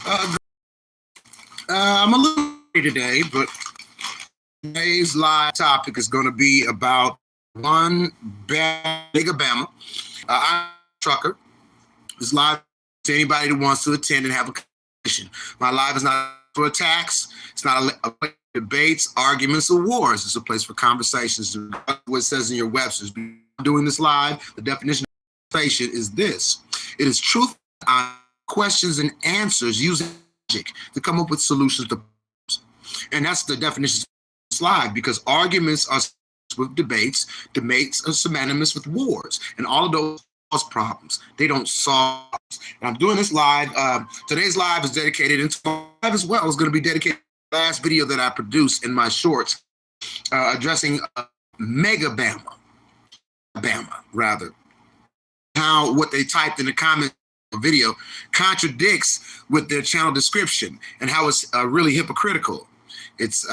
Uh, I'm a little worried today, but today's live topic is going to be about Magabama. I'm a trucker. This live to anybody that wants to attend and have a conversation. My live is not for attacks. It's not a place for debates, arguments, or wars. It's a place for conversations. What it says in your Webster's. Doing this live, the definition of conversation is this: it is truth on questions and answers using logic to come up with solutions to problems. And that's the definition of this live, because arguments are with debates are synonymous with wars, and all of those cause problems. They don't solve. And I'm doing this live. Today's live is dedicated, and live as well is going to be dedicated to the last video that I produced in my shorts addressing Magabama, rather. How what they typed in the comments video contradicts with their channel description, and how it's really hypocritical. It's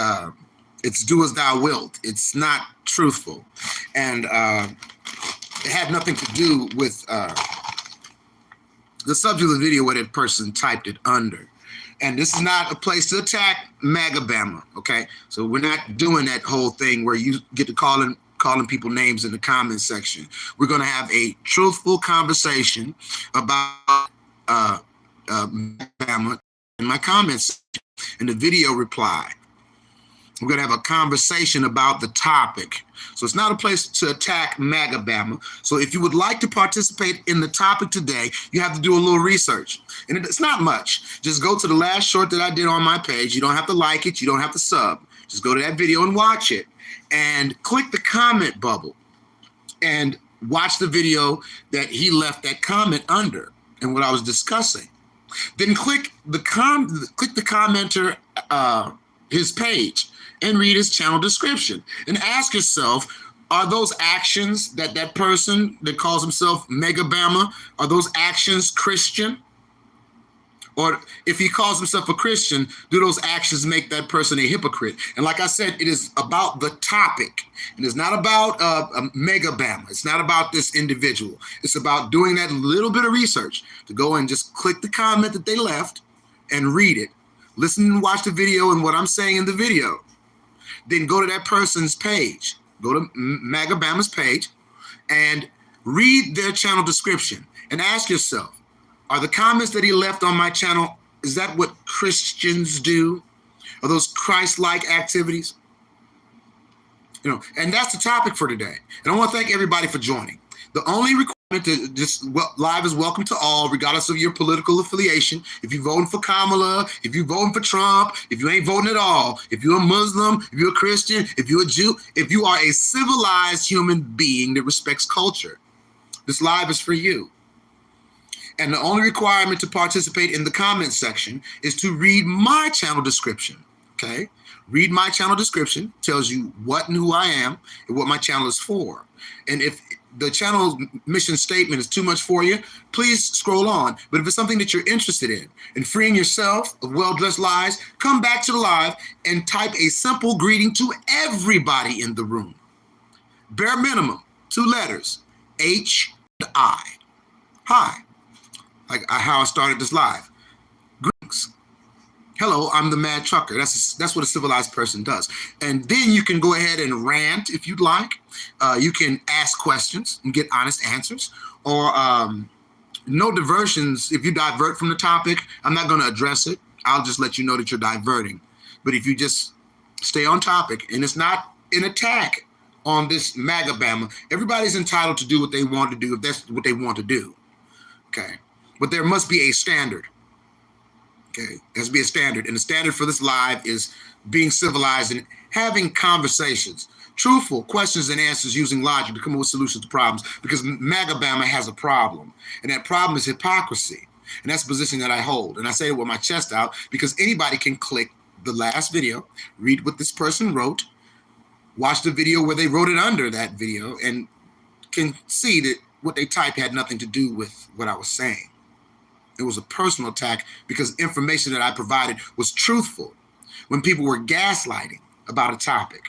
do as thou wilt. It's not truthful, and it had nothing to do with the subject of the video where that person typed it under. And this is not a place to attack Magabama, okay? So we're not doing that whole thing where you get to calling people names in the comments section. We're going to have a truthful conversation about Magabama in my comments in the video reply. We're going to have a conversation about the topic. So it's not a place to attack Magabama. So if you would like to participate in the topic today, you have to do a little research. And it's not much. Just go to the last short that I did on my page. You don't have to like it. You don't have to sub. Just go to that video and watch it. And click the comment bubble and watch the video that he left that comment under and what I was discussing. Then click the commenter, his page, and read his channel description and ask yourself, are those actions that person that calls himself Magabama, are those actions Christian? Or if he calls himself a Christian, do those actions make that person a hypocrite? And like I said, it is about the topic. And it's not about Magabama. It's not about this individual. It's about doing that little bit of research to go and just click the comment that they left and read it. Listen and watch the video and what I'm saying in the video. Then go to that person's page. Go to Magabama's page and read their channel description and ask yourself, are the comments that he left on my channel, is that what Christians do? Are those Christ-like activities? You know, and that's the topic for today. And I want to thank everybody for joining. The only requirement to just live is welcome to all, regardless of your political affiliation. If you're voting for Kamala, if you're voting for Trump, if you ain't voting at all, if you're a Muslim, if you're a Christian, if you're a Jew, if you are a civilized human being that respects culture, this live is for you. And the only requirement to participate in the comment section is to read my channel description, okay? Read my channel description, tells you what and who I am and what my channel is for. And if the channel mission statement is too much for you, please scroll on. But if it's something that you're interested in freeing yourself of well-dressed lies, come back to the live and type a simple greeting to everybody in the room. Bare minimum, 2 letters, H and I. Hi. Like how I started this live. Greetings. Hello, I'm the Mad Trucker. That's what a civilized person does. And then you can go ahead and rant if you'd like. You can ask questions and get honest answers. Or no diversions. If you divert from the topic, I'm not going to address it. I'll just let you know that you're diverting. But if you just stay on topic, and it's not an attack on this Magabama, everybody's entitled to do what they want to do if that's what they want to do. Okay. But there must be a standard. Okay, there has to be a standard. And the standard for this live is being civilized and having conversations, truthful questions and answers using logic to come up with solutions to problems, because Magabama has a problem. And that problem is hypocrisy. And that's the position that I hold. And I say it with my chest out because anybody can click the last video, read what this person wrote, watch the video where they wrote it under that video, and can see that what they typed had nothing to do with what I was saying. It was a personal attack because information that I provided was truthful when people were gaslighting about a topic.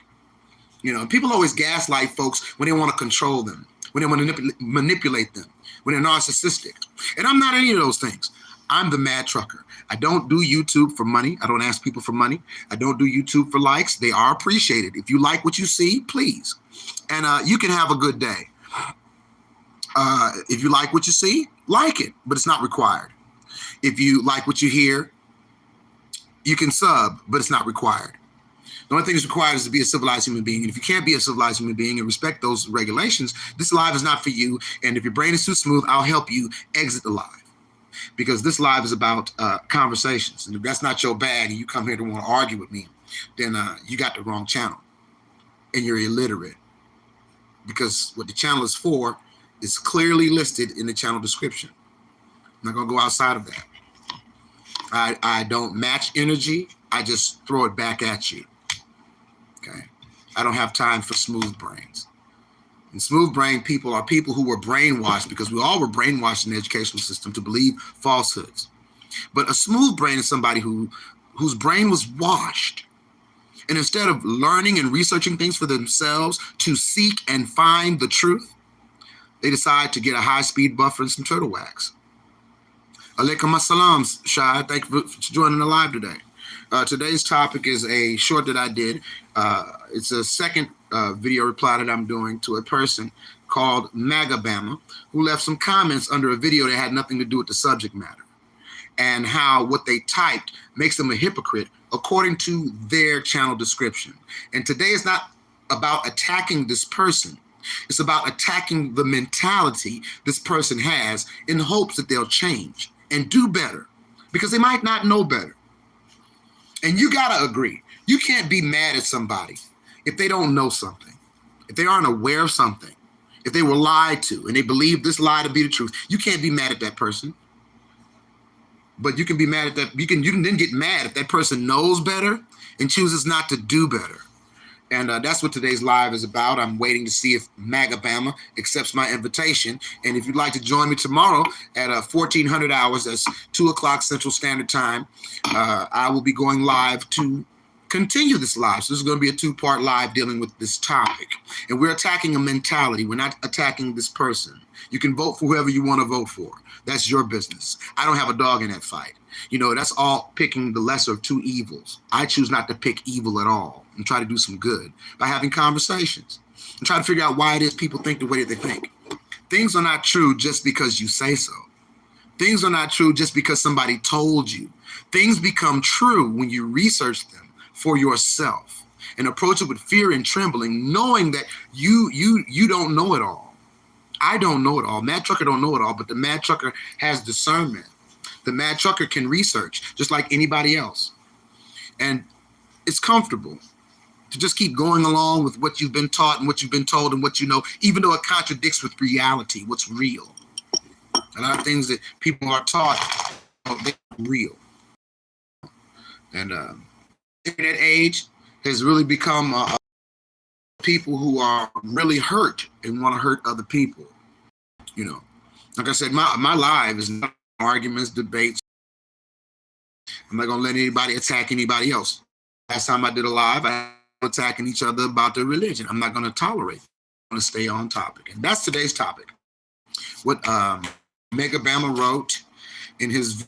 You know, people always gaslight folks when they want to control them, when they want to manipulate them, when they're narcissistic. And I'm not any of those things. I'm the Mad Trucker. I don't do YouTube for money. I don't ask people for money. I don't do YouTube for likes. They are appreciated. If you like what you see, please. And you can have a good day. If you like what you see, like it, but it's not required. If you like what you hear, you can sub, but it's not required. The only thing that's required is to be a civilized human being. And if you can't be a civilized human being and respect those regulations, this live is not for you. And if your brain is too smooth, I'll help you exit the live. Because this live is about conversations. And if that's not your bag and you come here to want to argue with me, then you got the wrong channel. And you're illiterate. Because what the channel is for is clearly listed in the channel description. I'm not going to go outside of that. I don't match energy. I just throw it back at you. Okay. I don't have time for smooth brains. And smooth brain people are people who were brainwashed, because we all were brainwashed in the educational system to believe falsehoods. But a smooth brain is somebody whose brain was washed. And instead of learning and researching things for themselves to seek and find the truth, they decide to get a high-speed buffer and some turtle wax. Alaikum assalam, Shah. Thank you for joining the live today. Today's topic is a short that I did. It's a second video reply that I'm doing to a person called Magabama, who left some comments under a video that had nothing to do with the subject matter, and how what they typed makes them a hypocrite according to their channel description. And today is not about attacking this person. It's about attacking the mentality this person has in hopes that they'll change and do better, because they might not know better. And you got to agree. You can't be mad at somebody if they don't know something, if they aren't aware of something, if they were lied to and they believe this lie to be the truth. You can't be mad at that person. But you can be mad at that. You can then get mad if that person knows better and chooses not to do better. And that's what today's live is about. I'm waiting to see if Magabama accepts my invitation. And if you'd like to join me tomorrow at 1400 hours, that's 2 o'clock Central Standard Time, I will be going live to continue this live. So this is going to be a 2-part live dealing with this topic. And we're attacking a mentality. We're not attacking this person. You can vote for whoever you want to vote for. That's your business. I don't have a dog in that fight. You know, that's all picking the lesser of two evils. I choose not to pick evil at all and try to do some good by having conversations and try to figure out why it is people think the way that they think. Things are not true just because you say so. Things are not true just because somebody told you. Things become true when you research them for yourself and approach it with fear and trembling, knowing that you don't know it all. I don't know it all. Mad Trucker don't know it all, but the Mad Trucker has discernment. The Mad Trucker can research just like anybody else. And it's comfortable to just keep going along with what you've been taught and what you've been told and what you know, even though it contradicts with reality, what's real. A lot of things that people are taught, they're real. And the internet age has really become people who are really hurt and want to hurt other people. You know, like I said, my live is not arguments, debates. I'm not going to let anybody attack anybody else. Last time I did a live, I was attacking each other about their religion. I'm not going to tolerate it. I'm going to stay on topic. And that's today's topic. What Magabama wrote in his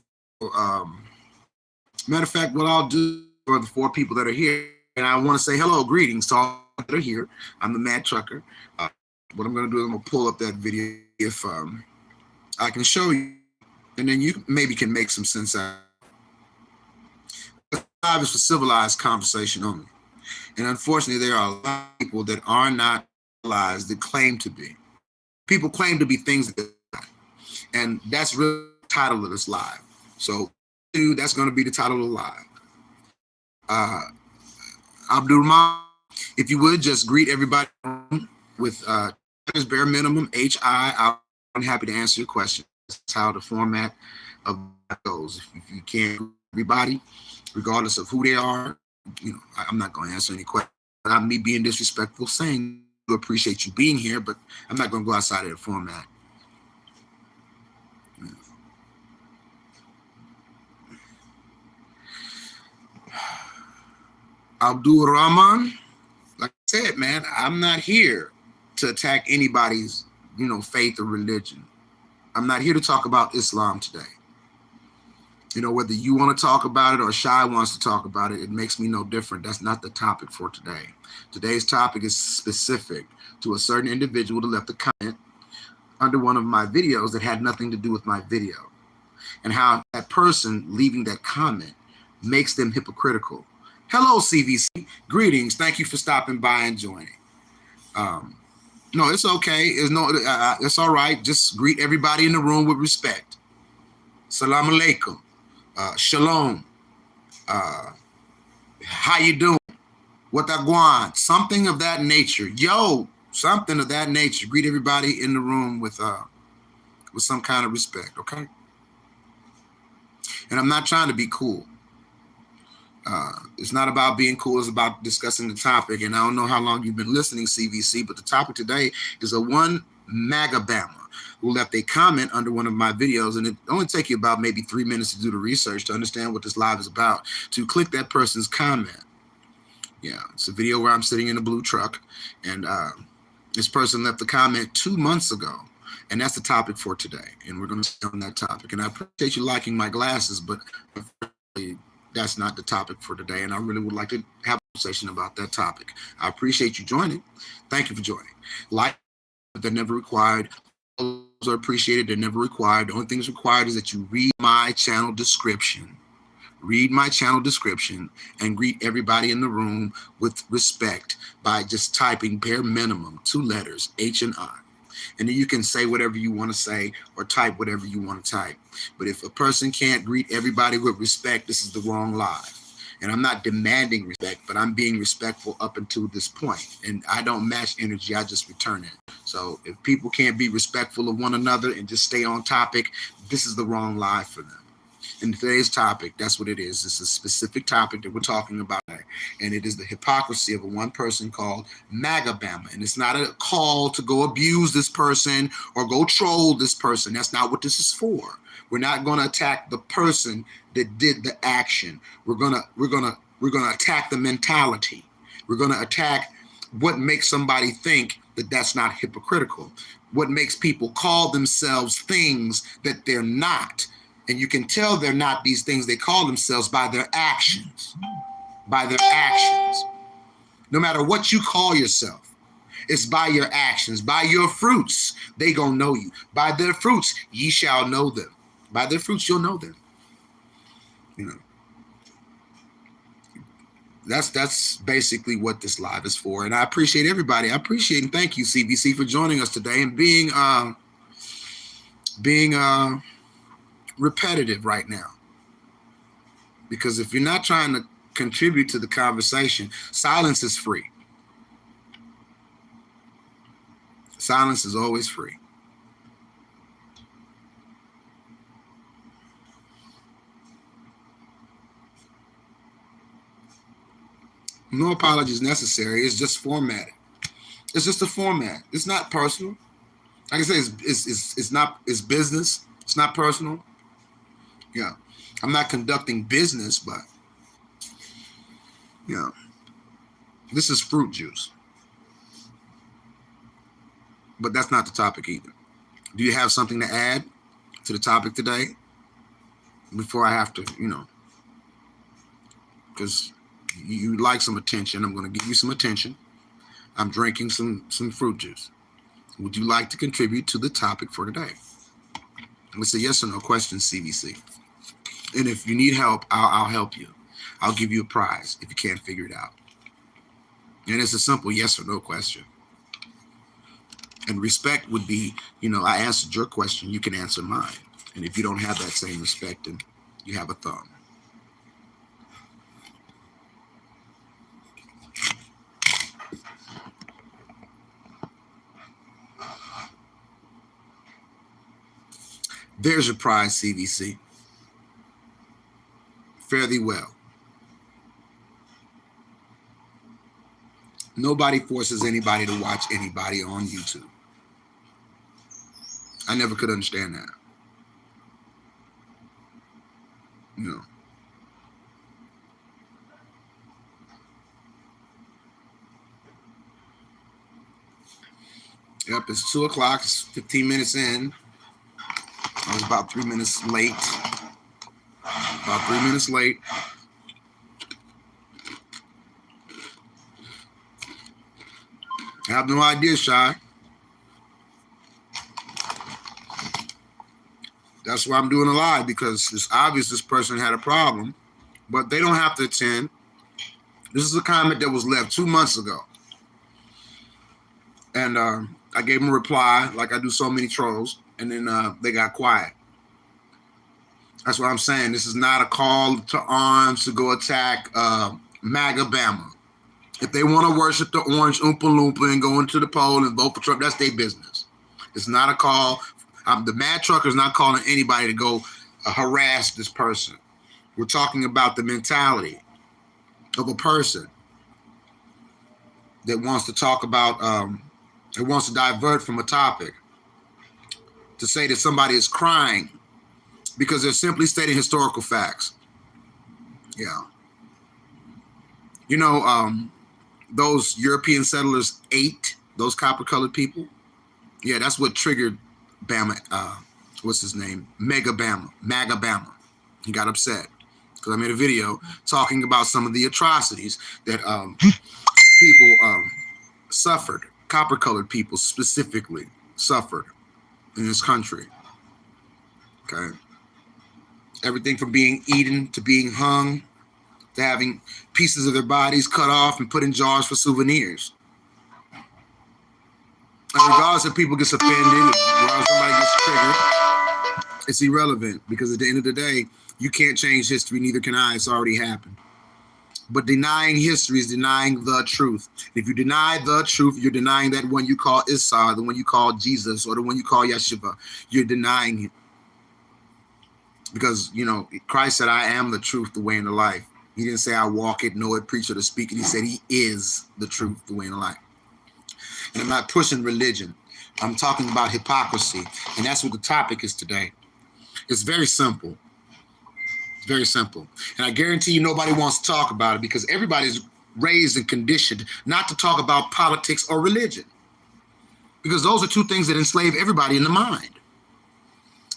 matter of fact, what I'll do for the 4 people that are here, and I want to say hello, greetings to all that are here. I'm the Mad Trucker. What I'm going to do is I'm going to pull up that video if I can show you, and then you maybe can make some sense out of it. Live is for civilized conversation only. And unfortunately, there are a lot of people that are not civilized that claim to be. People claim to be things that they're not. And that's really the title of this live. So that's going to be the title of the live. Abdurrahman, if you would just greet everybody with bare minimum HI. I'm happy to answer your question. That's how the format of that goes. If you can't greet everybody, regardless of who they are, you know, I'm not going to answer any questions. Not me being disrespectful, saying I appreciate you being here, but I'm not going to go outside of the format. Abdul Rahman, like I said, man, I'm not here to attack anybody's, faith or religion. I'm not here to talk about Islam today. Whether you want to talk about it or Shy wants to talk about it, it makes me no different. That's not the topic for today. Today's topic is specific to a certain individual that left a comment under one of my videos that had nothing to do with my video, and how that person leaving that comment makes them hypocritical. Hello, CVC. Greetings. Thank you for stopping by and joining. No, it's okay. It's all right. Just greet everybody in the room with respect. Salam alaikum. Shalom. How you doing? What that guan? Something of that nature. Yo, something of that nature. Greet everybody in the room with some kind of respect, okay? And I'm not trying to be cool. It's not about being cool. It's about discussing the topic. And I don't know how long you've been listening, CVC, but the topic today is a one Magabama who left a comment under one of my videos. And it only take you about maybe 3 minutes to do the research to understand what this live is about, to click that person's comment. Yeah, it's a video where I'm sitting in a blue truck, and this person left the comment 2 months ago. And that's the topic for today. And we're going to stay on that topic. And I appreciate you liking my glasses, but that's not the topic for today. And I really would like to have a conversation about that topic. I appreciate you joining. Thank you for joining. Like, they're never required. Those are appreciated. They're never required. The only thing that's required is that you read my channel description. Read my channel description and greet everybody in the room with respect by just typing bare minimum 2 letters, H and I. And then you can say whatever you want to say or type whatever you want to type. But if a person can't greet everybody with respect, this is the wrong live. And I'm not demanding respect, but I'm being respectful up until this point. And I don't match energy, I just return it. So if people can't be respectful of one another and just stay on topic, this is the wrong live for them. And today's topic, that's what it is. It's a specific topic that we're talking about today. And it is the hypocrisy of a one person called Magabama. And it's not a call to go abuse this person or go troll this person. That's not what this is for. We're not going to attack the person that did the action. We're going to attack the mentality. We're going to attack what makes somebody think that that's not hypocritical. What makes people call themselves things that they're not. And you can tell they're not these things they call themselves by their actions. By their actions. No matter what you call yourself, it's by your actions. By your fruits, they gonna know you. By their fruits, ye shall know them. By their fruits, you'll know them. That's basically what this live is for. And I appreciate everybody. I appreciate and thank you, CBC, for joining us today and being repetitive right now, because if you're not trying to contribute to the conversation, silence is free. Silence is always free. No apologies necessary. It's just formatted. It's just a format. It's not personal. Like I say, it's business. It's not personal. Yeah, I'm not conducting business, but yeah, this is fruit juice. But that's not the topic either. Do you have something to add to the topic today? Before I have to, because you like some attention. I'm going to give you some attention. I'm drinking some fruit juice. Would you like to contribute to the topic for today? It's a yes or no question, CVC. And if you need help, I'll help you. I'll give you a prize if you can't figure it out. And it's a simple yes or no question. And respect would be, I answered your question, you can answer mine. And if you don't have that same respect, then you have a thumb. There's your prize, CVC. Fare thee well. Nobody forces anybody to watch anybody on YouTube. I never could understand that. Yep, it's 2 o'clock. It's 15 minutes in. I was about 3 minutes late. 3 minutes late. I have no idea, Shy. That's why I'm doing a live, because it's obvious this person had a problem, but they don't have to attend. This is a comment that was left 2 months ago. And I gave them a reply, like I do so many trolls, and then they got quiet. That's what I'm saying. This is not a call to arms to go attack Magabama. If they want to worship the orange Oompa Loompa and go into the poll and vote for Trump, that's their business. It's not a call. The Mad Trucker is not calling anybody to go harass this person. We're talking about the mentality of a person that wants to talk about, that wants to divert from a topic to say that somebody is crying because they're simply stating historical facts. Yeah. You know, those European settlers ate those copper-colored people. Yeah, that's what triggered Bama. What's his name? Magabama. He got upset because I made a video talking about some of the atrocities that people suffered. Copper-colored people specifically suffered in this country. Okay. Everything from being eaten to being hung, to having pieces of their bodies cut off and put in jars for souvenirs. And regardless if people get offended, regardless if somebody gets triggered, it's irrelevant, because at the end of the day, you can't change history, neither can I. It's already happened. But denying history is denying the truth. If you deny the truth, you're denying that one you call Issa, the one you call Jesus, or the one you call Yeshua. You're denying it. Because, you know, Christ said, I am the truth, the way, and the life. He didn't say I walk it, know it, preach it, or speak it. He said he is the truth, the way, and the life. And I'm not pushing religion. I'm talking about hypocrisy. And that's what the topic is today. It's very simple. It's very simple. And I guarantee you nobody wants to talk about it, because everybody's raised and conditioned not to talk about politics or religion. Because those are two things that enslave everybody in the mind.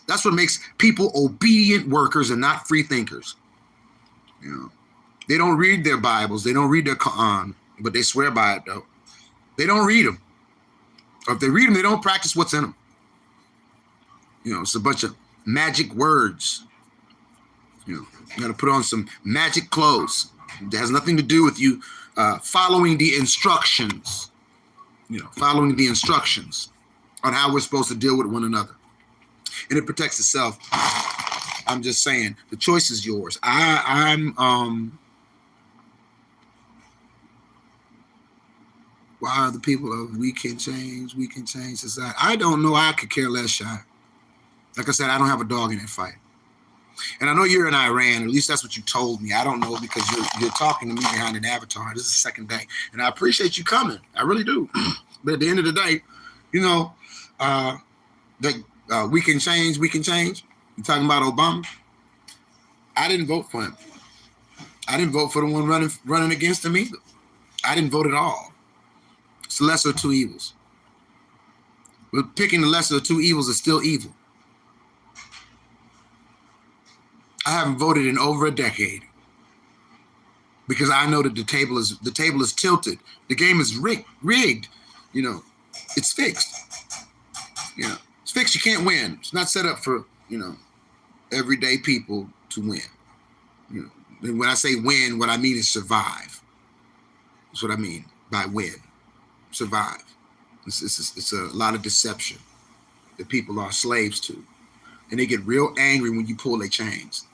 That's what makes people obedient workers and not free thinkers. You know, they don't read their Bibles. They don't read their Quran, but they swear by it, though. They don't read them. Or if they read them, they don't practice what's in them. You know, it's a bunch of magic words. You know, you got to put on some magic clothes. It has nothing to do with you following the instructions. You know, following the instructions on how we're supposed to deal with one another. And it protects itself. I'm just saying, the choice is yours. Why are the people of we can change society? I don't know. I could care less, Shy. Like I said, I don't have a dog in that fight. And I know you're in Iran. At least that's what you told me. I don't know, because you're talking to me behind an avatar. This is the second day. And I appreciate you coming. I really do. But at the end of the day, you know, we can change. You're talking about Obama. I didn't vote for him. I didn't vote for the one running against him either. I didn't vote at all. It's the lesser of two evils. But picking the lesser of two evils is still evil. I haven't voted in over a decade, because I know that the table is tilted. The game is rigged. You know, it's fixed. You know, it's fixed. You can't win. It's not set up for, you know, everyday people to win. You know, and when I say win, what I mean is survive. That's what I mean by win. Survive. It's a lot of deception that people are slaves to. And they get real angry when you pull their chains,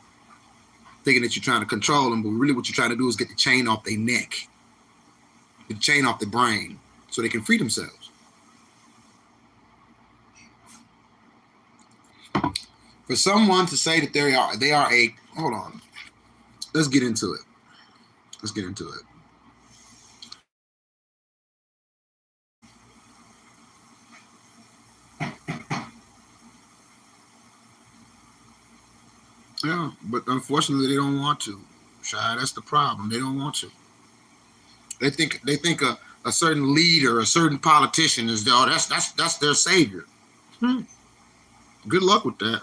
thinking that you're trying to control them, but really what you're trying to do is get the chain off their neck, the chain off the brain, so they can free themselves. For someone to say that they are a, hold on, let's get into it. Yeah, but unfortunately, they don't want to. Shy, that's the problem. They don't want to. They think a certain leader, a certain politician is that's their savior. Good luck with that.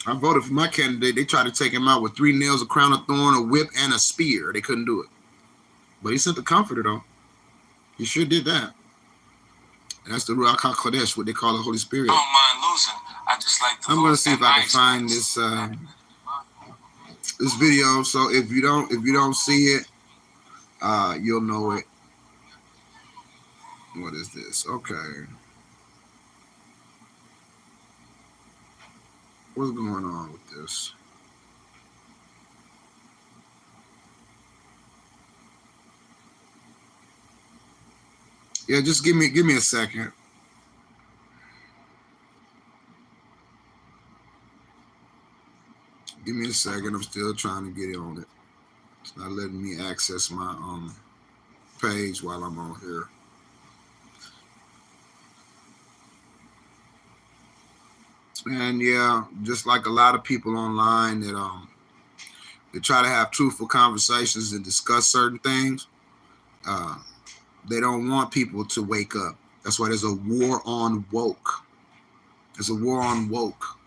I voted for my candidate. They tried to take him out with 3 nails, a crown of thorn, a whip, and a spear. They couldn't do it. But he sent the comforter, though. He sure did that. And that's the Ruach HaKodesh, what they call the Holy Spirit. I don't mind losing. I just like to I'm going to see if I can find this this video. So if you don't see it, you'll know it. What is this? Okay. What's going on with this? Yeah, just give me a second. Give me a second. I'm still trying to get on it. It's not letting me access my page while I'm on here. And yeah, just like a lot of people online that they try to have truthful conversations and discuss certain things, they don't want people to wake up. That's why there's a war on woke. There's a war on woke.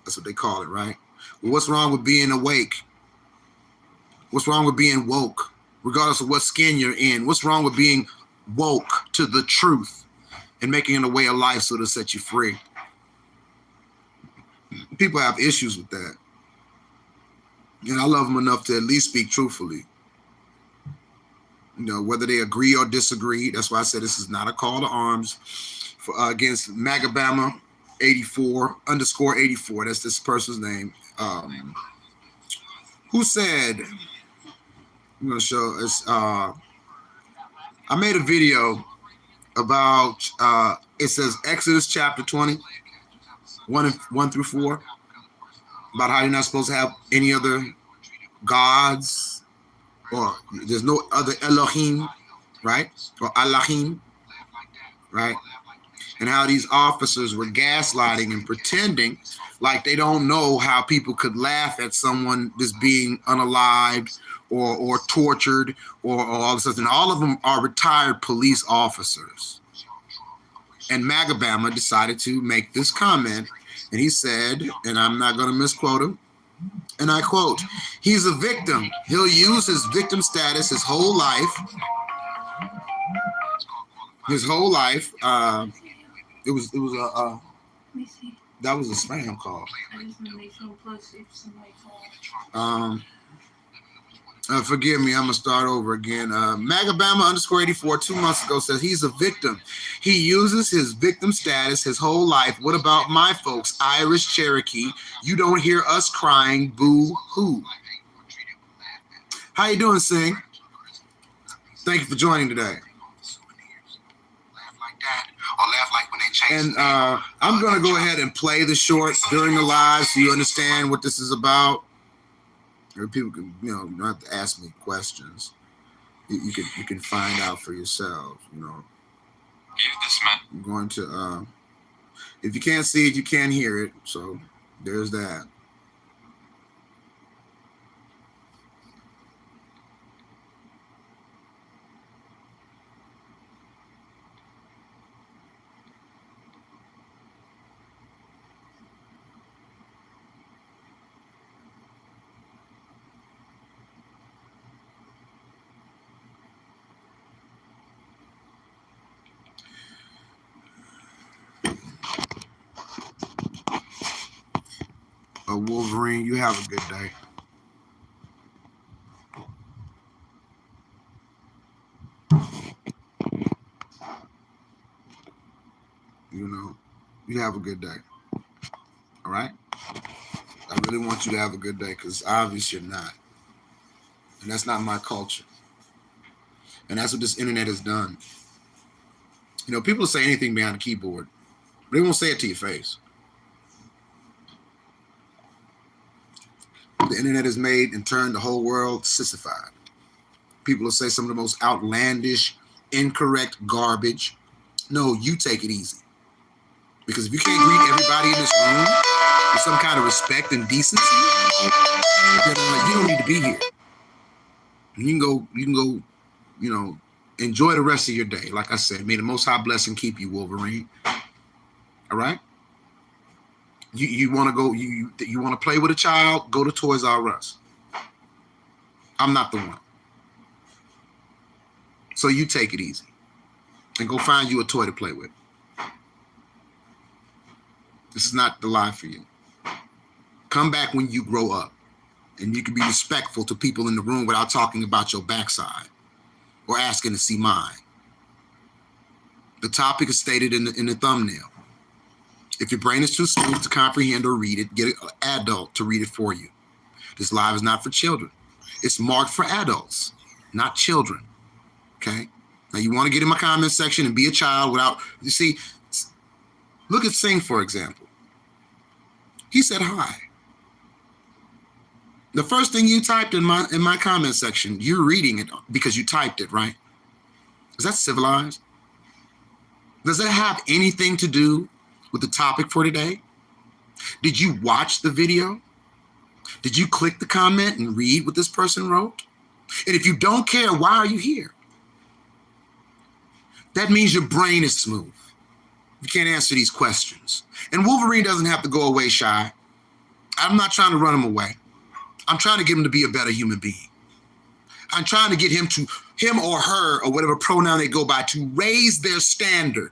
That's what they call it, right? Well, what's wrong with being awake? What's wrong with being woke, regardless of what skin you're in? What's wrong with being woke to the truth and making it a way of life so to set you free? People have issues with that. And I love them enough to at least speak truthfully. You know, whether they agree or disagree. That's why I said this is not a call to arms for, against Magabama 84_84. That's this person's name. Who said, I'm going to show us, I made a video about, it says Exodus chapter 20, 1 through 4, about how you're not supposed to have any other gods, or there's no other Elohim, right? Or Allahim, right? And how these officers were gaslighting and pretending like they don't know how people could laugh at someone just being unalived or tortured or all this stuff. And all of them are retired police officers. And Magabama decided to make this comment, and he said, and I'm not going to misquote him, and I quote, "He's a victim. He'll use his victim status his whole life. His whole life." It was that was a spam call. Forgive me, I'm gonna start over again. Magabama _84 2 months ago says he's a victim. He uses his victim status his whole life. What about my folks, Irish, Cherokee? You don't hear us crying boo hoo. How you doing, Sing? Thank you for joining today. And I'm gonna go ahead and play the short during the live so you understand what this is about. Or people can, you know, not have to ask me questions. You can find out for yourselves, you know. I'm going to if you can't see it, you can't hear it. So there's that. Wolverine, you have a good day. You know, you have a good day. All right? I really want you to have a good day because obviously you're not. And that's not my culture. And that's what this internet has done. You know, people say anything behind a keyboard, but they won't say it to your face. The internet has made and turned the whole world sissified. People will say some of the most outlandish, incorrect garbage. No, you take it easy. Because if you can't greet everybody in this room with some kind of respect and decency, then you don't need to be here. You can go, you know, enjoy the rest of your day. Like I said, may the Most High bless and keep you, Wolverine. All right? You want to go, you want to play with a child, go to Toys R Us. I'm not the one. So you take it easy and go find you a toy to play with. This is not the life for you. Come back when you grow up and you can be respectful to people in the room without talking about your backside or asking to see mine. The topic is stated in the thumbnail. If your brain is too smooth to comprehend or read it, get an adult to read it for you. This live is not for children. It's marked for adults, not children. Okay? Now you want to get in my comment section and be a child without, you see, look at Sing, for example. He said hi. The first thing you typed in my comment section, you're reading it because you typed it, right? Is that civilized? Does that have anything to do with the topic for today? Did you watch the video? Did you click the comment and read what this person wrote? And if you don't care, why are you here? That means your brain is smooth. You can't answer these questions. And Wolverine doesn't have to go away shy. I'm not trying to run him away. I'm trying to get him to be a better human being. I'm trying to get him or her or whatever pronoun they go by to raise their standard.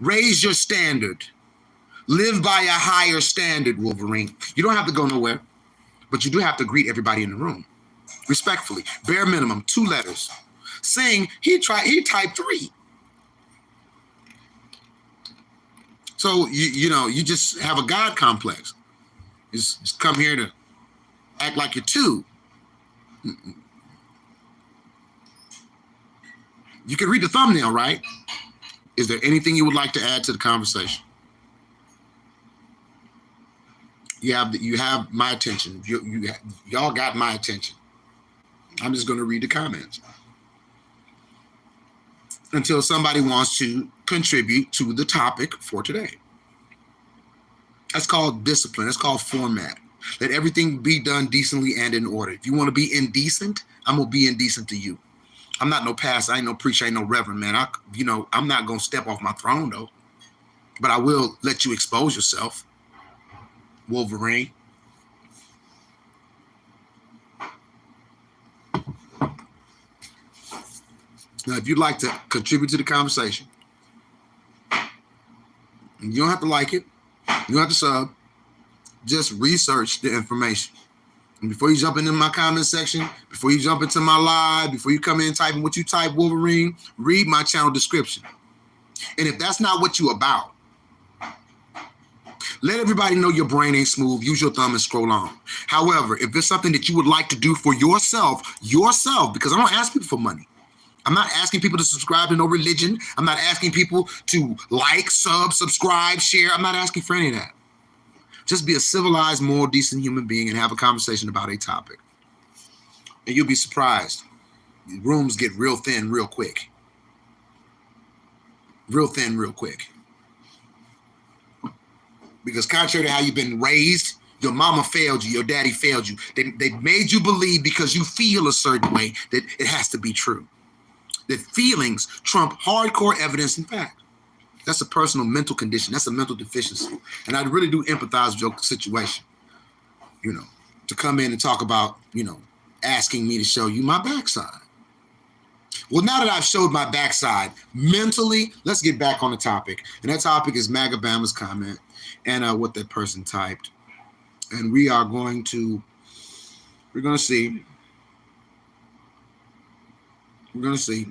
Raise your standard. Live by a higher standard, Wolverine. You don't have to go nowhere, but you do have to greet everybody in the room. Respectfully. Bare minimum, 2 letters. Saying he typed 3. So, you just have a God complex. Just come here to act like you're 2. You can read the thumbnail, right? Is there anything you would like to add to the conversation? You have my attention. Y'all got my attention. I'm just going to read the comments until somebody wants to contribute to the topic for today. That's called discipline. That's called format. Let everything be done decently and in order. If you want to be indecent, I'm going to be indecent to you. I'm not no pastor. I ain't no preacher. I ain't no reverend, man. I'm not going to step off my throne, though. But I will let you expose yourself, Wolverine. Now, if you'd like to contribute to the conversation, you don't have to like it. You don't have to sub. Just research the information. And before you jump into my comment section, before you jump into my live, before you come in typing what you type, Wolverine, read my channel description. And if that's not what you about, let everybody know your brain ain't smooth. Use your thumb and scroll on. However, if it's something that you would like to do for yourself, because I don't ask people for money. I'm not asking people to subscribe to no religion. I'm not asking people to like, subscribe, share. I'm not asking for any of that. Just be a civilized, moral, decent human being and have a conversation about a topic. And you'll be surprised. Rooms get real thin real quick. Real thin real quick. Because contrary to how you've been raised, your mama failed you, your daddy failed you. They made you believe because you feel a certain way that it has to be true. That feelings trump hardcore evidence and fact. That's a personal mental condition. That's a mental deficiency. And I really do empathize with your situation. To come in and talk about, asking me to show you my backside. Well, now that I've showed my backside mentally, let's get back on the topic. And that topic is Magabama's comment and what that person typed. And we're going to see. We're going to see.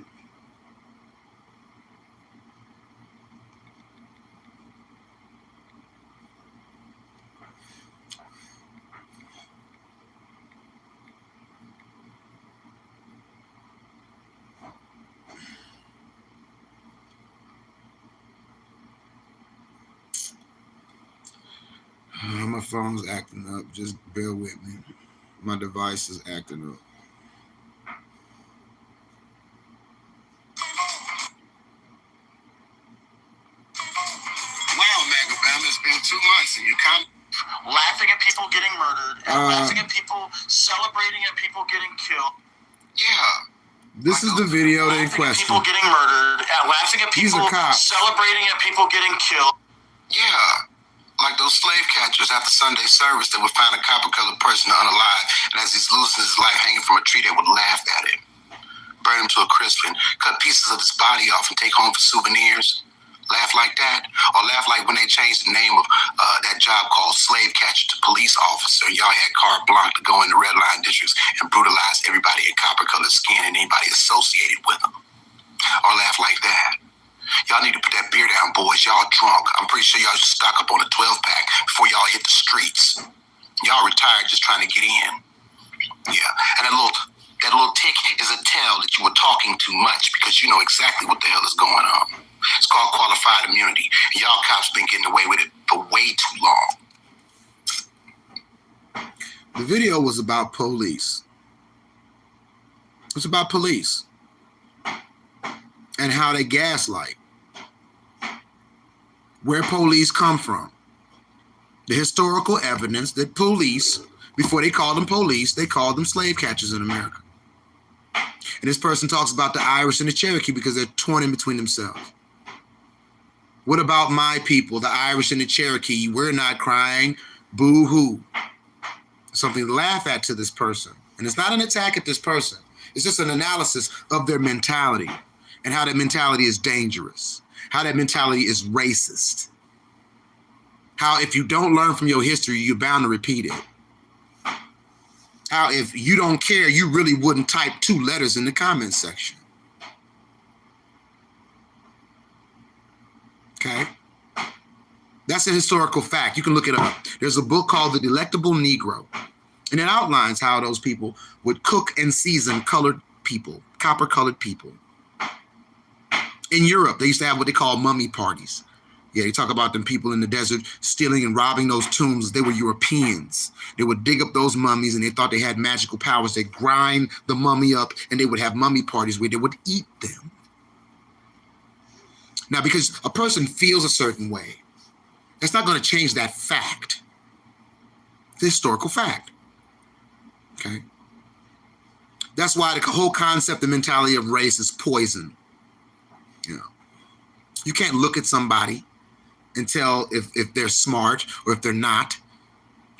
My phone's acting up. Just bear with me. My device is acting up. Wow, Magabama, it's been 2 months and you're laughing at people getting murdered, and laughing at people celebrating at people getting killed. Yeah. This is the video in question. People getting murdered, laughing at people celebrating at people getting killed. Yeah. Like those slave catchers after Sunday service, they would find a copper-colored person unalive, and as he's losing his life hanging from a tree, they would laugh at him, burn him to a crisp, and cut pieces of his body off and take home for souvenirs. Laugh like that, or laugh like when they changed the name of that job called slave catcher to police officer. Y'all had carte blanche to go into red line districts and brutalize everybody in copper-colored skin and anybody associated with them. Or laugh like that. Y'all need to put that beer down, boys. Y'all drunk. I'm pretty sure y'all should stock up on a 12-pack before y'all hit the streets. Y'all retired just trying to get in. Yeah, and that little tick is a tell that you were talking too much because you know exactly what the hell is going on. It's called qualified immunity. And y'all cops been getting away with it for way too long. The video was about police. It's about police and how they gaslight. Where police come from. The historical evidence that police, before they called them police, they called them slave catchers in America. And this person talks about the Irish and the Cherokee because they're torn in between themselves. What about my people, the Irish and the Cherokee? We're not crying, boo-hoo. Something to laugh at to this person. And it's not an attack at this person. It's just an analysis of their mentality and how that mentality is dangerous. How that mentality is racist. How if you don't learn from your history, you're bound to repeat it. How if you don't care, you really wouldn't type 2 letters in the comment section. Okay? That's a historical fact. You can look it up. There's a book called The Delectable Negro, and it outlines how those people would cook and season colored people, copper-colored people. In Europe, they used to have what they call mummy parties. Yeah, they talk about them people in the desert stealing and robbing those tombs. They were Europeans. They would dig up those mummies and they thought they had magical powers. They'd grind the mummy up and they would have mummy parties where they would eat them. Now, because a person feels a certain way, that's not going to change that fact. It's a historical fact. Okay? That's why the whole concept and mentality of race is poison. You know, you can't look at somebody and tell if they're smart or if they're not,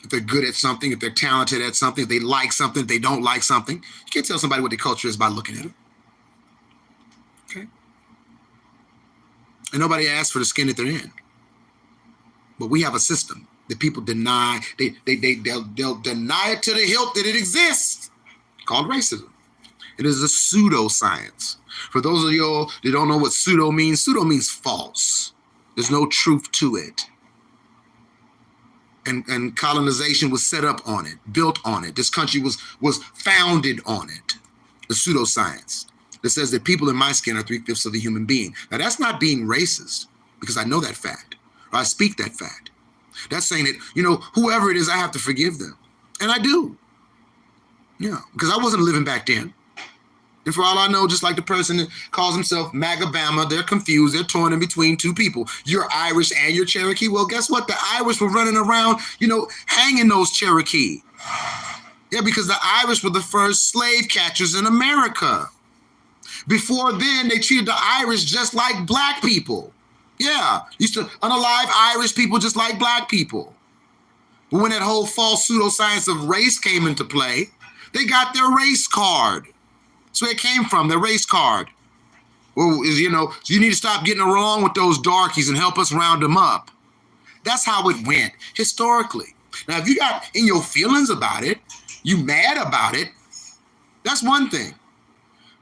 if they're good at something, if they're talented at something, if they like something, if they don't like something. You can't tell somebody what their culture is by looking at them. Okay? And nobody asks for the skin that they're in. But we have a system that people deny. They'll deny it to the hilt that it exists, called racism. It is a pseudoscience. For those of you that don't know what pseudo means false. There's no truth to it. And colonization was set up on it, built on it. This country was founded on it. The pseudoscience that says that people in my skin are 3/5 of a human being. Now that's not being racist because I know that fact, or I speak that fact. That's saying that, you know, whoever it is, I have to forgive them. And I do. Yeah, because I wasn't living back then. And for all I know, just like the person that calls himself Magabama, they're confused. They're torn in between 2 people. You're Irish and you're Cherokee. Well, guess what? The Irish were running around, you know, hanging those Cherokee. Yeah, because the Irish were the first slave catchers in America. Before then, they treated the Irish just like black people. Yeah, used to unalive Irish people just like black people. But when that whole false pseudoscience of race came into play, they got their race card. That's where it came from, their race card. Well, you know, you need to stop getting along with those darkies and help us round them up. That's how it went historically. Now, if you got in your feelings about it, you mad about it, that's one thing.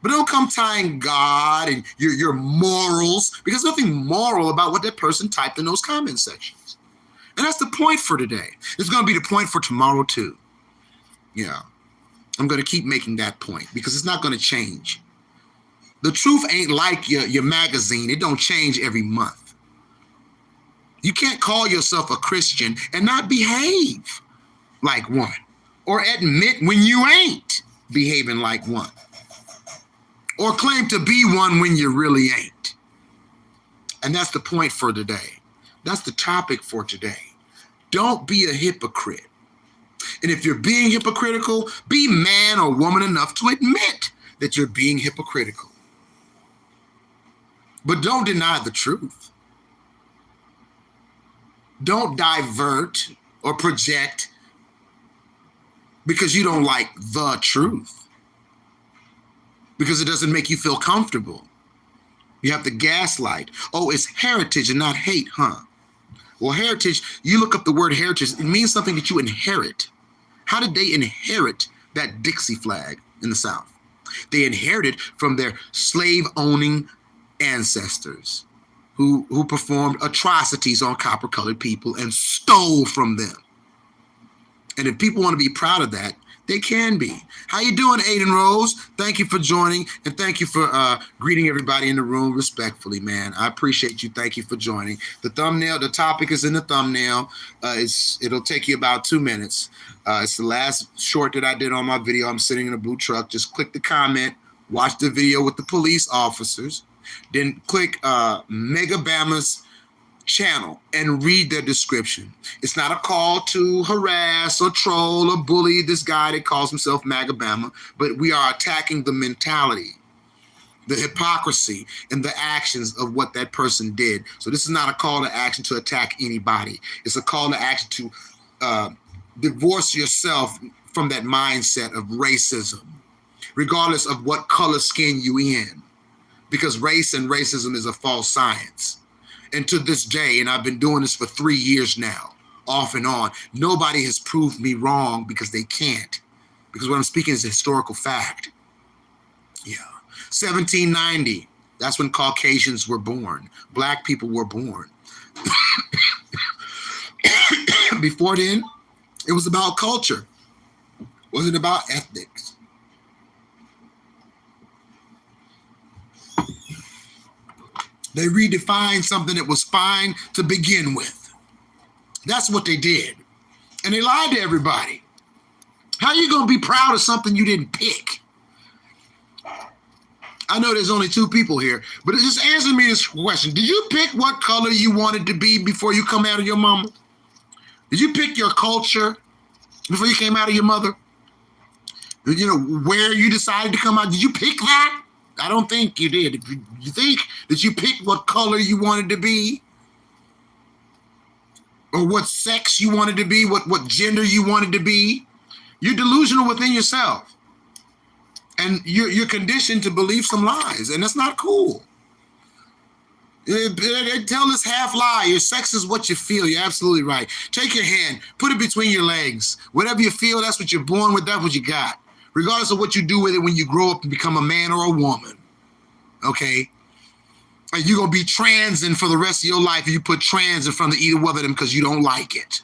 But don't come tying God and your morals, because there's nothing moral about what that person typed in those comment sections. And that's the point for today. It's going to be the point for tomorrow too. Yeah. I'm going to keep making that point because it's not going to change. The truth ain't like your magazine. It don't change every month. You can't call yourself a Christian and not behave like one, or admit when you ain't behaving like one, or claim to be one when you really ain't. And that's the point for today. That's the topic for today. Don't be a hypocrite. And if you're being hypocritical, be man or woman enough to admit that you're being hypocritical. But don't deny the truth. Don't divert or project because you don't like the truth, because it doesn't make you feel comfortable. You have to gaslight. Oh, it's heritage and not hate, huh? Well, heritage, you look up the word heritage, it means something that you inherit. How did they inherit that Dixie flag in the South? They inherited from their slave-owning ancestors who performed atrocities on copper-colored people and stole from them. And if people want to be proud of that, they can be. How you doing, Aiden Rose? Thank you for joining, and thank you for greeting everybody in the room respectfully, man. I appreciate you. Thank you for joining. The thumbnail, the topic is in the thumbnail. It'll take you about 2 minutes. It's the last short that I did on my video. I'm sitting in a blue truck. Just click the comment, watch the video with the police officers, then click Magabama's channel and read their description. It's not a call to harass or troll or bully this guy that calls himself Magabama, but we are attacking the mentality, the hypocrisy, and the actions of what that person did. So this is not a call to action to attack anybody. It's a call to action to divorce yourself from that mindset of racism, regardless of what color skin you in, because race and racism is a false science. And to this day, and I've been doing this for 3 years now, off and on, nobody has proved me wrong because they can't. Because what I'm speaking is a historical fact. Yeah. 1790, that's when Caucasians were born. Black people were born. Before then, it was about culture. It wasn't about ethnics. They redefined something that was fine to begin with. That's what they did. And they lied to everybody. How are you going to be proud of something you didn't pick? I know there's only 2 people here, but just answer me this question. Did you pick what color you wanted to be before you come out of your mama? Did you pick your culture before you came out of your mother? You know, where you decided to come out? Did you pick that? I don't think you did. You think that you picked what color you wanted to be? Or what sex you wanted to be? What gender you wanted to be? You're delusional within yourself. And you're conditioned to believe some lies, and that's not cool. They tell this half lie. Your sex is what you feel. You're absolutely right. Take your hand, put it between your legs. Whatever you feel, that's what you're born with, that's what you got. Regardless of what you do with it when you grow up and become a man or a woman, okay? And you're going to be transing for the rest of your life if you put trans in front of either one of them because you don't like it,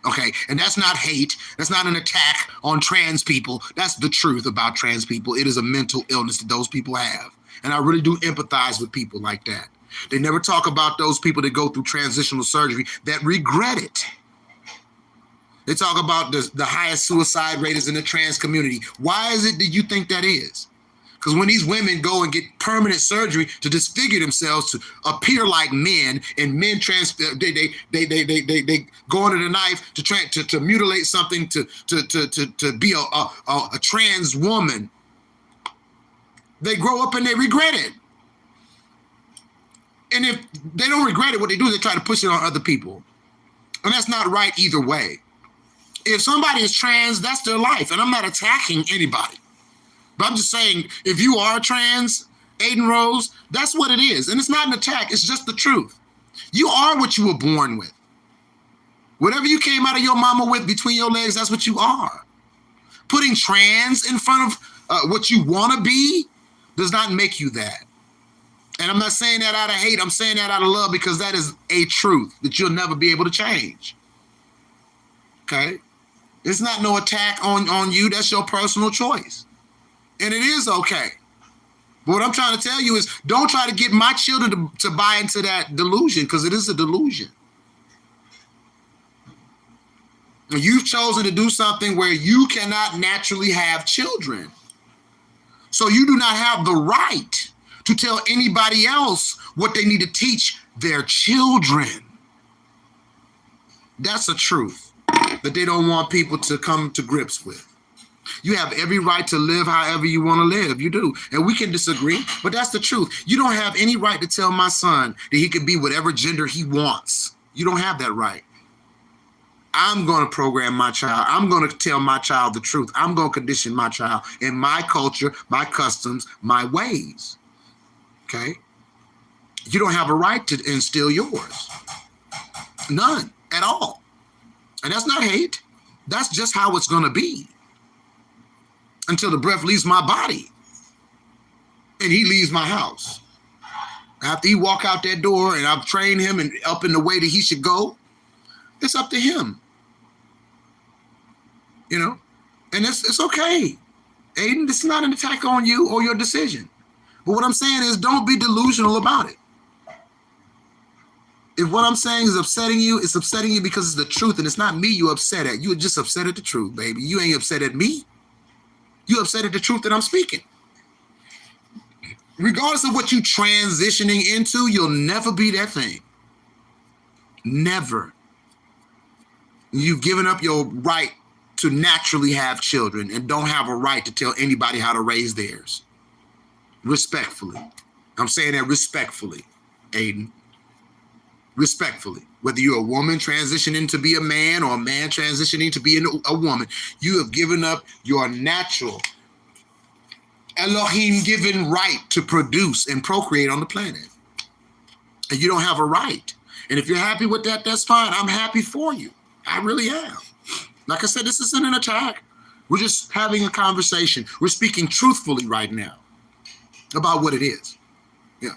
okay? And that's not hate. That's not an attack on trans people. That's the truth about trans people. It is a mental illness that those people have. And I really do empathize with people like that. They never talk about those people that go through transitional surgery that regret it. They talk about the highest suicide rate is in the trans community. Why is it that you think that is? Because when these women go and get permanent surgery to disfigure themselves to appear like men, and men they go under the knife to mutilate something to be a trans woman. They grow up and they regret it. And if they don't regret it, what they do is they try to push it on other people. And that's not right either way. If somebody is trans, that's their life. And I'm not attacking anybody. But I'm just saying, if you are trans, Aiden Rose, that's what it is. And it's not an attack. It's just the truth. You are what you were born with. Whatever you came out of your mama with between your legs, that's what you are. Putting trans in front of what you want to be does not make you that. And I'm not saying that out of hate. I'm saying that out of love because that is a truth that you'll never be able to change. Okay? It's not no attack on you. That's your personal choice. And it is okay. But what I'm trying to tell you is don't try to get my children to buy into that delusion because it is a delusion. You've chosen to do something where you cannot naturally have children. So you do not have the right to tell anybody else what they need to teach their children. That's a truth that they don't want people to come to grips with. You have every right to live however you want to live. You do. And we can disagree, but that's the truth. You don't have any right to tell my son that he could be whatever gender he wants. You don't have that right. I'm going to program my child. I'm going to tell my child the truth. I'm going to condition my child in my culture, my customs, my ways. Okay? You don't have a right to instill yours. None at all. And that's not hate. That's just how it's going to be until the breath leaves my body and he leaves my house. After he walk out that door and I've trained him and up in the way that he should go, it's up to him. You know? And it's okay. Aiden, this is not an attack on you or your decision. But what I'm saying is don't be delusional about it. If what I'm saying is upsetting you, it's upsetting you because it's the truth, and it's not me you upset at. You are just upset at the truth, baby. You ain't upset at me. You upset at the truth that I'm speaking. Regardless of what you transitioning into, you'll never be that thing. Never. You've given up your right to naturally have children and don't have a right to tell anybody how to raise theirs. Respectfully. I'm saying that respectfully, Aiden. Respectfully. Whether you're a woman transitioning to be a man or a man transitioning to be a woman, you have given up your natural Elohim given right to produce and procreate on the planet. And you don't have a right. And if you're happy with that, that's fine. I'm happy for you. I really am. Like I said, this isn't an attack. We're just having a conversation. We're speaking truthfully right now about what it is. Yeah.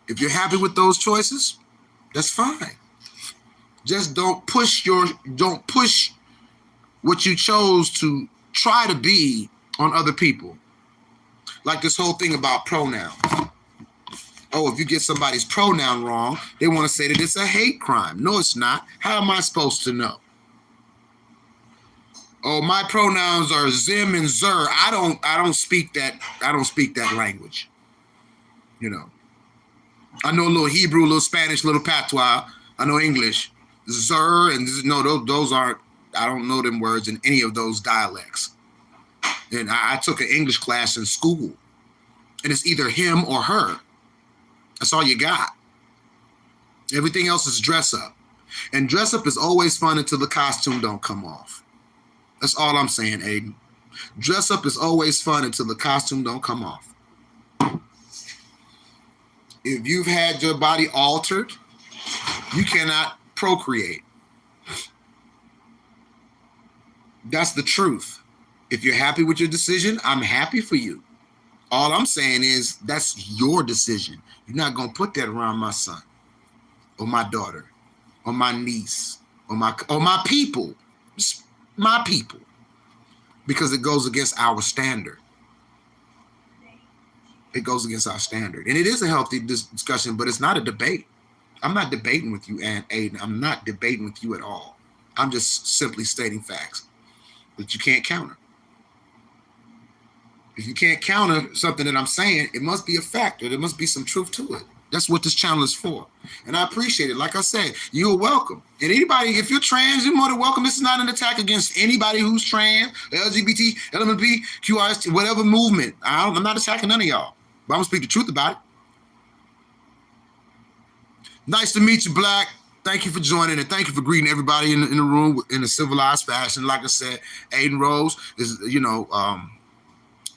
If you're happy with those choices, that's fine. Just don't push what you chose to try to be on other people. Like this whole thing about pronouns. Oh, if you get somebody's pronoun wrong, they want to say that it's a hate crime. No, it's not. How am I supposed to know? Oh, my pronouns are Zim and Zer. I don't speak that language. You know. I know a little Hebrew, a little Spanish, a little patois. I know English. Zer and no, those aren't, I don't know them words in any of those dialects. And I took an English class in school. And it's either him or her. That's all you got. Everything else is dress up. And dress up is always fun until the costume don't come off. That's all I'm saying, Aiden. Dress up is always fun until the costume don't come off. If you've had your body altered, you cannot procreate. That's the truth. If you're happy with your decision, I'm happy for you. All I'm saying is that's your decision. You're not going to put that around my son or my daughter or my niece or my people. Just my people. Because it goes against our standard. It goes against our standard. And it is a healthy discussion, but it's not a debate. I'm not debating with you, Aunt Aiden. I'm not debating with you at all. I'm just simply stating facts that you can't counter. If you can't counter something that I'm saying, it must be a fact or there must be some truth to it. That's what this channel is for. And I appreciate it. Like I said, you're welcome. And anybody, if you're trans, you're more than welcome. This is not an attack against anybody who's trans, LGBT, LMNP, QRS, whatever movement. I'm not attacking none of y'all. But I'm going to speak the truth about it. Nice to meet you, Black. Thank you for joining and thank you for greeting everybody in the room in a civilized fashion. Like I said, Aiden Rose is,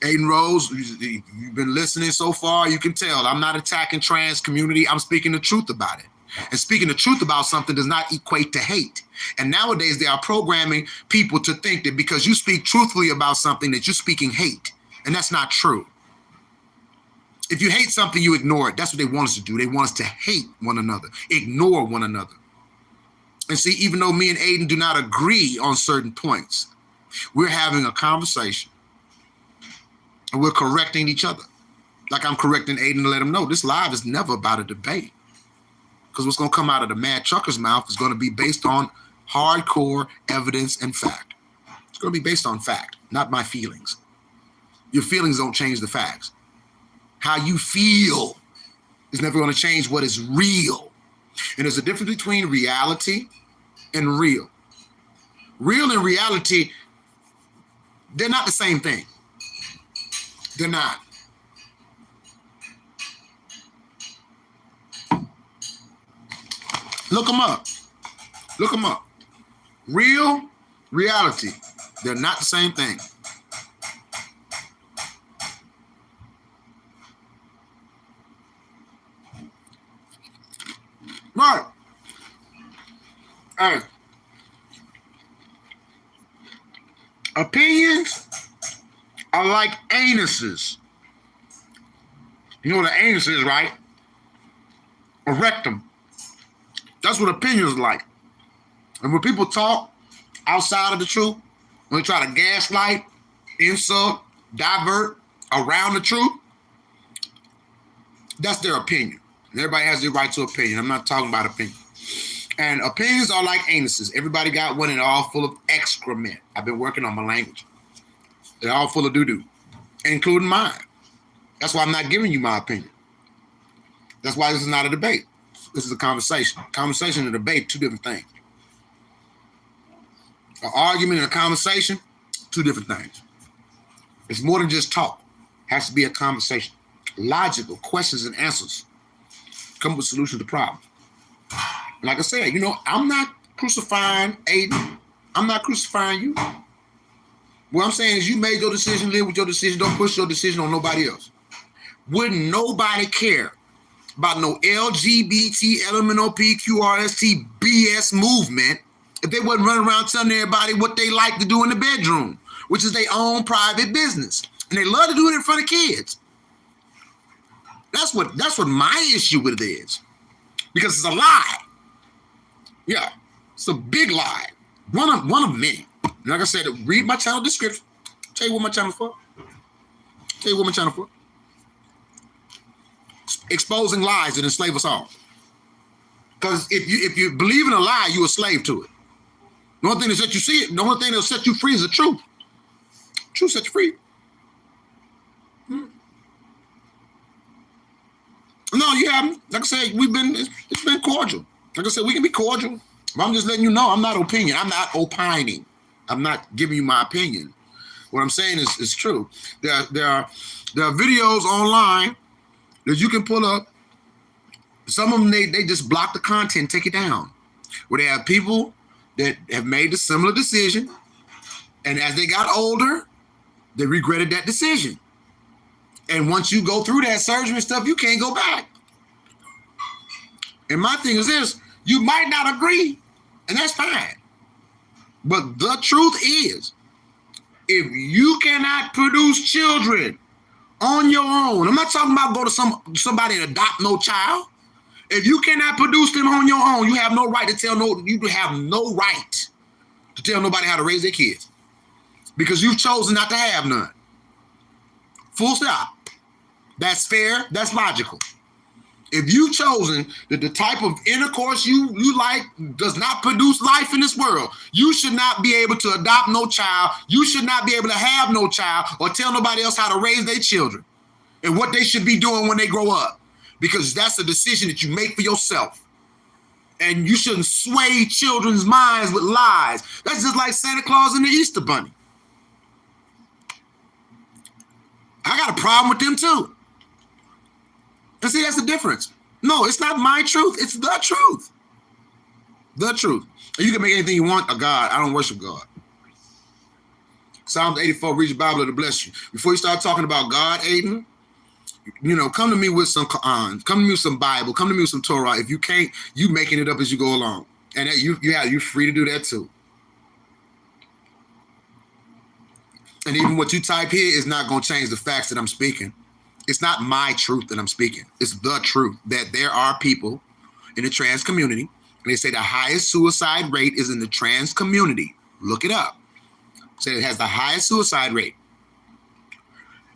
Aiden Rose, you've been listening so far, you can tell I'm not attacking trans community. I'm speaking the truth about it. And speaking the truth about something does not equate to hate. And nowadays they are programming people to think that because you speak truthfully about something that you're speaking hate. And that's not true. If you hate something, you ignore it. That's what they want us to do. They want us to hate one another, ignore one another. And see, even though me and Aiden do not agree on certain points, we're having a conversation. And we're correcting each other. Like I'm correcting Aiden to let him know this live is never about a debate. Because what's going to come out of the mad trucker's mouth is going to be based on hardcore evidence and fact. It's going to be based on fact, not my feelings. Your feelings don't change the facts. How you feel is never going to change what is real. And there's a difference between reality and real. Real and reality, they're not the same thing. They're not. Look them up. Look them up. reality. They're not the same thing. Right. Hey. Opinions are like anuses. You know what an anus is, right? A rectum. That's what opinions are like. And when people talk outside of the truth, when they try to gaslight, insult, divert around the truth, that's their opinion. And everybody has the right to opinion. I'm not talking about opinion. And opinions are like anuses. Everybody got one and they're all full of excrement. I've been working on my language. They're all full of doo-doo, including mine. That's why I'm not giving you my opinion. That's why this is not a debate. This is a conversation. Conversation and debate, two different things. An argument and a conversation, two different things. It's more than just talk. It has to be a conversation. Logical questions and answers. Come up with solutions to problems. Like I said, I'm not crucifying Aiden. I'm not crucifying you. What I'm saying is you made your decision, live with your decision, don't push your decision on nobody else. Wouldn't nobody care about no LGBT, LMNOP, QRST, BS movement if they wasn't running around telling everybody what they like to do in the bedroom, which is their own private business. And they love to do it in front of kids. That's what my issue with it is. Because it's a lie. Yeah, it's a big lie. One of many. Like I said, read my channel description. Tell you what my channel's for. Exposing lies that enslave us all. Because if you believe in a lie, you're a slave to it. The only thing that set you see it, the only thing that'll set you free is the truth. Truth sets you free. No, you haven't. Like I said, it's been cordial. Like I said, we can be cordial. But I'm just letting you know I'm not opinion. I'm not opining. I'm not giving you my opinion. What I'm saying is true. There are videos online that you can pull up. Some of them, they just block the content, take it down. Where they have people that have made a similar decision. And as they got older, they regretted that decision. And once you go through that surgery and stuff, you can't go back. And my thing is this, you might not agree, and that's fine. But the truth is, if you cannot produce children on your own, I'm not talking about go to somebody and adopt no child. If you cannot produce them on your own, you have no right to tell nobody how to raise their kids. Because you've chosen not to have none. Full stop. That's fair. That's logical. If you've chosen that the type of intercourse you like does not produce life in this world, you should not be able to adopt no child. You should not be able to have no child or tell nobody else how to raise their children and what they should be doing when they grow up. Because that's a decision that you make for yourself. And you shouldn't sway children's minds with lies. That's just like Santa Claus and the Easter Bunny. I got a problem with them too. And see, that's the difference. No, it's not my truth. It's the truth. The truth. And you can make anything you want a God. I don't worship God. Psalms 84, read your Bible to bless you. Before you start talking about God, Aiden, come to me with some Quran, come to me with some Bible, come to me with some Torah. If you can't, you making it up as you go along. And you're free to do that too. And even what you type here is not going to change the facts that I'm speaking. It's not my truth that I'm speaking. It's the truth that there are people in the trans community, and they say the highest suicide rate is in the trans community. Look it up. Say it has the highest suicide rate.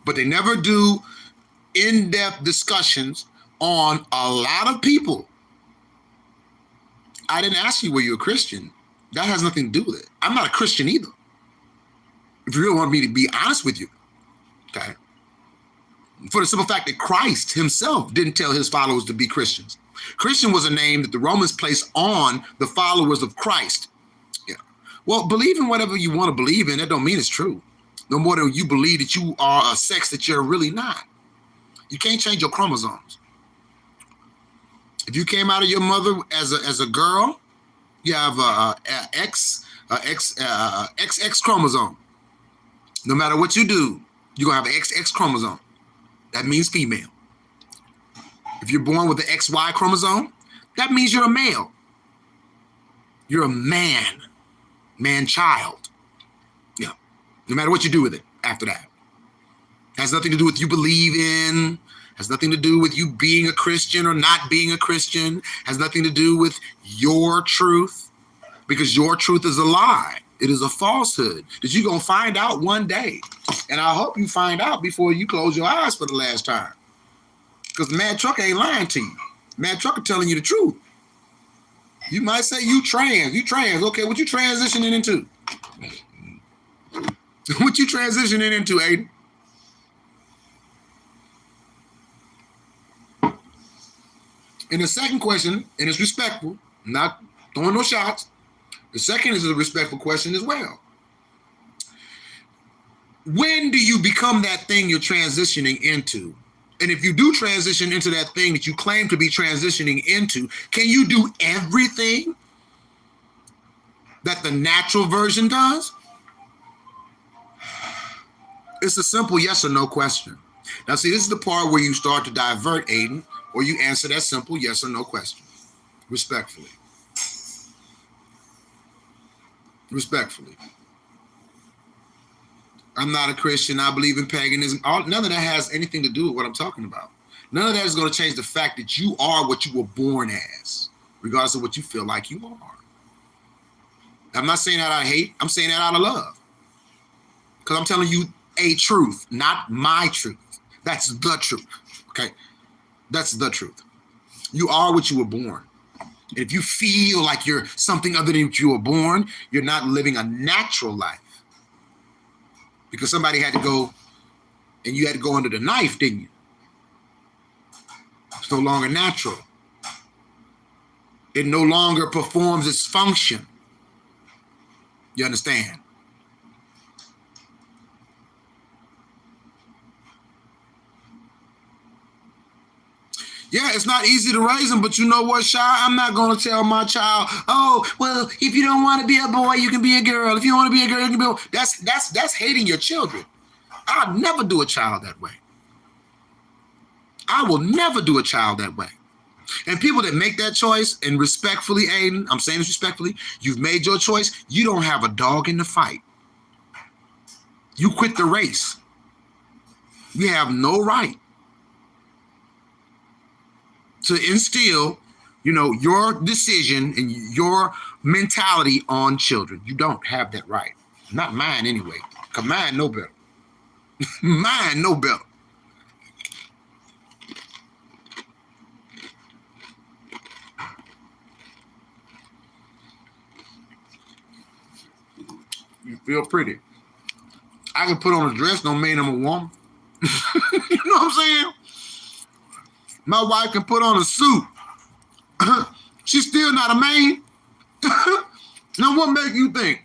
But they never do in-depth discussions on a lot of people. I didn't ask you were you a Christian. That has nothing to do with it. I'm not a Christian either. If you really want me to be honest with you, okay? For the simple fact that Christ himself didn't tell his followers to be Christians. Christian was a name that the Romans placed on the followers of Christ. Yeah. Well, believe in whatever you want to believe in. That don't mean it's true. No more than you believe that you are a sex that you're really not. You can't change your chromosomes. If you came out of your mother as a girl, you have a X XX chromosome. No matter what you do, you're going to have an XX chromosome. That means female. If you're born with the XY chromosome, that means you're a male. You're a man-child. Yeah. No matter what you do with it after that. Has nothing to do with you believe in, has nothing to do with you being a Christian or not being a Christian, has nothing to do with your truth, because your truth is a lie. It is a falsehood that you're going to find out one day. And I hope you find out before you close your eyes for the last time. Because the mad truck ain't lying to you. Mad trucker telling you the truth. You might say you trans. Okay, what you transitioning into? What you transitioning into, Aiden? And the second question, and it's respectful, not throwing no shots. The second is a respectful question as well. When do you become that thing you're transitioning into? And if you do transition into that thing that you claim to be transitioning into, can you do everything that the natural version does? It's a simple yes or no question. Now, see, this is the part where you start to divert, Aiden, or you answer that simple yes or no question. Respectfully. Respectfully. I'm not a Christian. I believe in paganism. None of that has anything to do with what I'm talking about. None of that is going to change the fact that you are what you were born as, regardless of what you feel like you are. I'm not saying that out of hate. I'm saying that out of love. Because I'm telling you a truth, not my truth. That's the truth. Okay? That's the truth. You are what you were born. And if you feel like you're something other than what you were born, you're not living a natural life. Because somebody had to go, and you had to go under the knife, didn't you? It's no longer natural. It no longer performs its function. You understand? Yeah, it's not easy to raise them, but you know what, Shy? I'm not going to tell my child, oh, well, if you don't want to be a boy, you can be a girl. If you want to be a girl, you can be a boy. That's hating your children. I'll never do a child that way. I will never do a child that way. And people that make that choice, and respectfully, Aiden, I'm saying this respectfully, you've made your choice. You don't have a dog in the fight. You quit the race. You have no right to instill, your decision and your mentality on children. You don't have that right. Not mine anyway. Because mine know better. Mine know better. You feel pretty. I can put on a dress, don't mean I'm a woman. You know what I'm saying? My wife can put on a suit. She's still not a man. Now what make you think?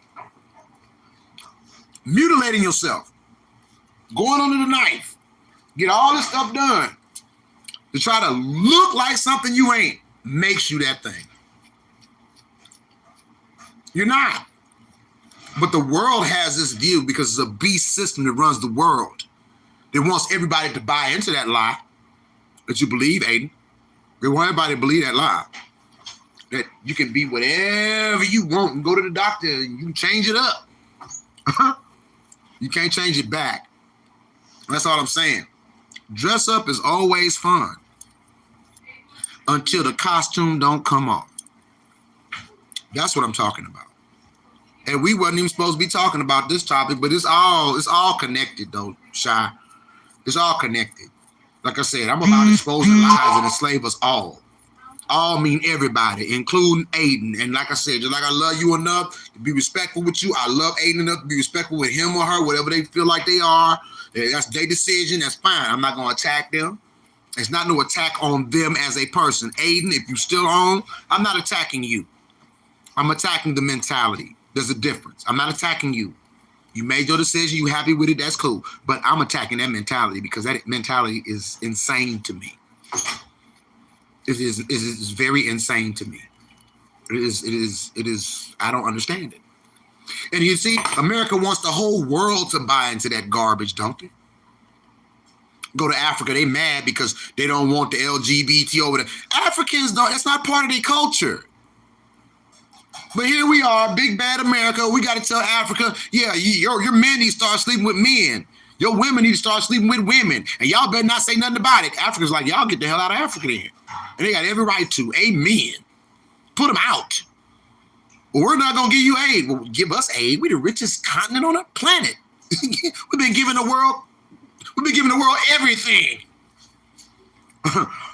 Mutilating yourself, going under the knife, get all this stuff done to try to look like something you ain't, makes you that thing. You're not. But the world has this view because it's a beast system that runs the world. It wants everybody to buy into that lie that you believe, Aiden. They want everybody to believe that lie. That you can be whatever you want and go to the doctor and you can change it up. You can't change it back. That's all I'm saying. Dress up is always fun until the costume don't come off. That's what I'm talking about. And we wasn't even supposed to be talking about this topic, but it's all connected though, Shy. It's all connected. Like I said, I'm about exposing lies and enslave us all. All mean everybody, including Aiden. And like I said, just like I love you enough to be respectful with you, I love Aiden enough to be respectful with him or her, whatever they feel like they are. That's their decision. That's fine. I'm not going to attack them. It's not no attack on them as a person. Aiden, if you still on, I'm not attacking you. I'm attacking the mentality. There's a difference. I'm not attacking you. You made your decision. You happy with it. That's cool. But I'm attacking that mentality because that mentality is insane to me. It is very insane to me. It is. I don't understand it. And you see, America wants the whole world to buy into that garbage, don't they? Go to Africa, they mad because they don't want the LGBT over there. Africans don't, that's not part of their culture. But here we are, big bad America. We got to tell Africa, yeah, your men need to start sleeping with men. Your women need to start sleeping with women. And y'all better not say nothing about it. Africa's like, y'all get the hell out of Africa then. And they got every right to. Amen. Put them out. Well, we're not going to give you aid. Well, give us aid. We're the richest continent on the planet. We've been giving the world everything.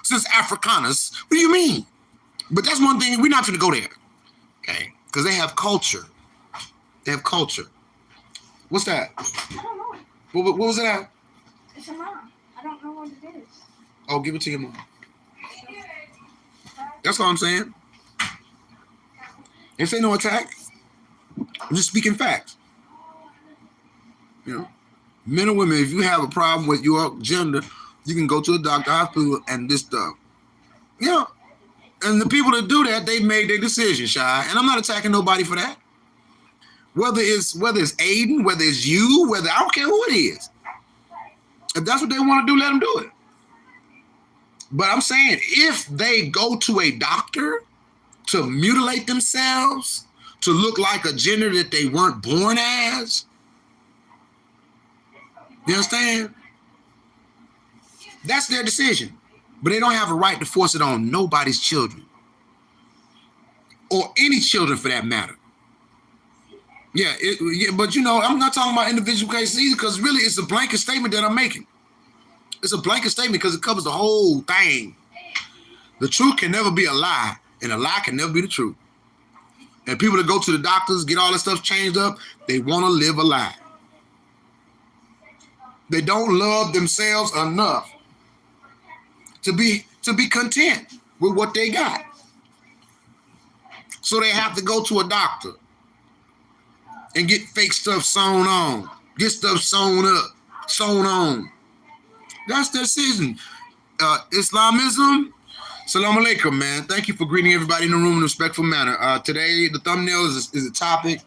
Since Afrikaners. What do you mean? But that's one thing, we're not going to go there. Okay? Because they have culture. They have culture. What's that? I don't know. What was it at? It's a mom. I don't know what it is. Oh, give it to your mom. That's all I'm saying. This ain't no attack. I'm just speaking facts. You know, men and women, if you have a problem with your gender, you can go to a doctor, hospital, and this stuff. You know, and the people that do that, they made their decision, Shy. And I'm not attacking nobody for that. Whether it's Aiden, whether it's you, I don't care who it is. If that's what they want to do, let them do it. But I'm saying, if they go to a doctor to mutilate themselves, to look like a gender that they weren't born as, you understand? That's their decision. But they don't have a right to force it on nobody's children. Or any children for that matter. Yeah, but you know, I'm not talking about individual cases either, because really it's a blanket statement that I'm making. It's a blanket statement because it covers the whole thing. The truth can never be a lie, and a lie can never be the truth. And people that go to the doctors, get all this stuff changed up, they want to live a lie. They don't love themselves enough to be content with what they got. So they have to go to a doctor and get fake stuff sewn on, get stuff sewn up, sewn on. That's their decision. Islamism, salam alaikum, man. Thank you for greeting everybody in the room in a respectful manner. Today, the thumbnail is a topic,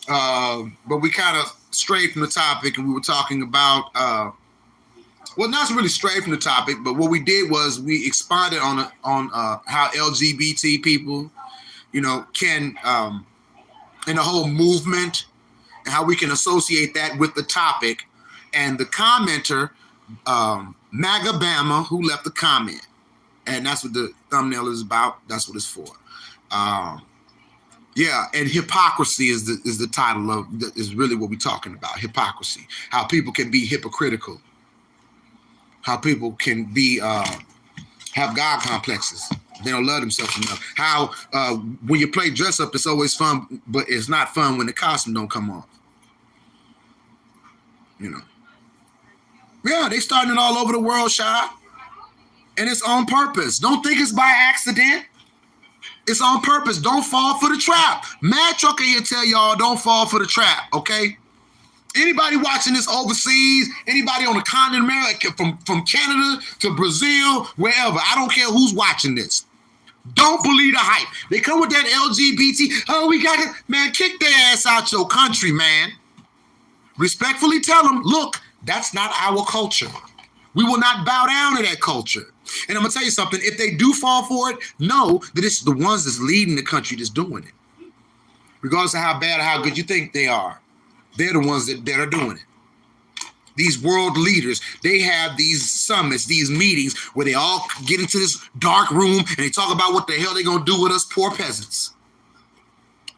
but we kind of strayed from the topic, and we were talking about, well, not really strayed from the topic, but what we did was we expanded on how LGBT people, you know, can, and the whole movement, and how we can associate that with the topic. And the commenter, Magabama, who left the comment, and that's what the thumbnail is about. That's what it's for. Yeah, and hypocrisy is the title of is really what we're talking about. Hypocrisy, how people can be hypocritical, how people can be have God complexes. They don't love themselves enough. How when you play dress up, it's always fun, but it's not fun when the costume don't come off. You know. Yeah, they starting it all over the world, Shy. And it's on purpose. Don't think it's by accident. It's on purpose. Don't fall for the trap. Mad Trucker here tell y'all don't fall for the trap, okay? Anybody watching this overseas, anybody on the continent of America, from Canada to Brazil, wherever, I don't care who's watching this. Don't believe the hype. They come with that LGBT, oh, we got it. Man, kick their ass out your country, man. Respectfully tell them, look, that's not our culture. We will not bow down to that culture. And I'm going to tell you something. If they do fall for it, know that it's the ones that's leading the country that's doing it. Regardless of how bad or how good you think they are, they're the ones that are doing it. These world leaders, they have these summits, these meetings where they all get into this dark room and they talk about what the hell they're going to do with us poor peasants.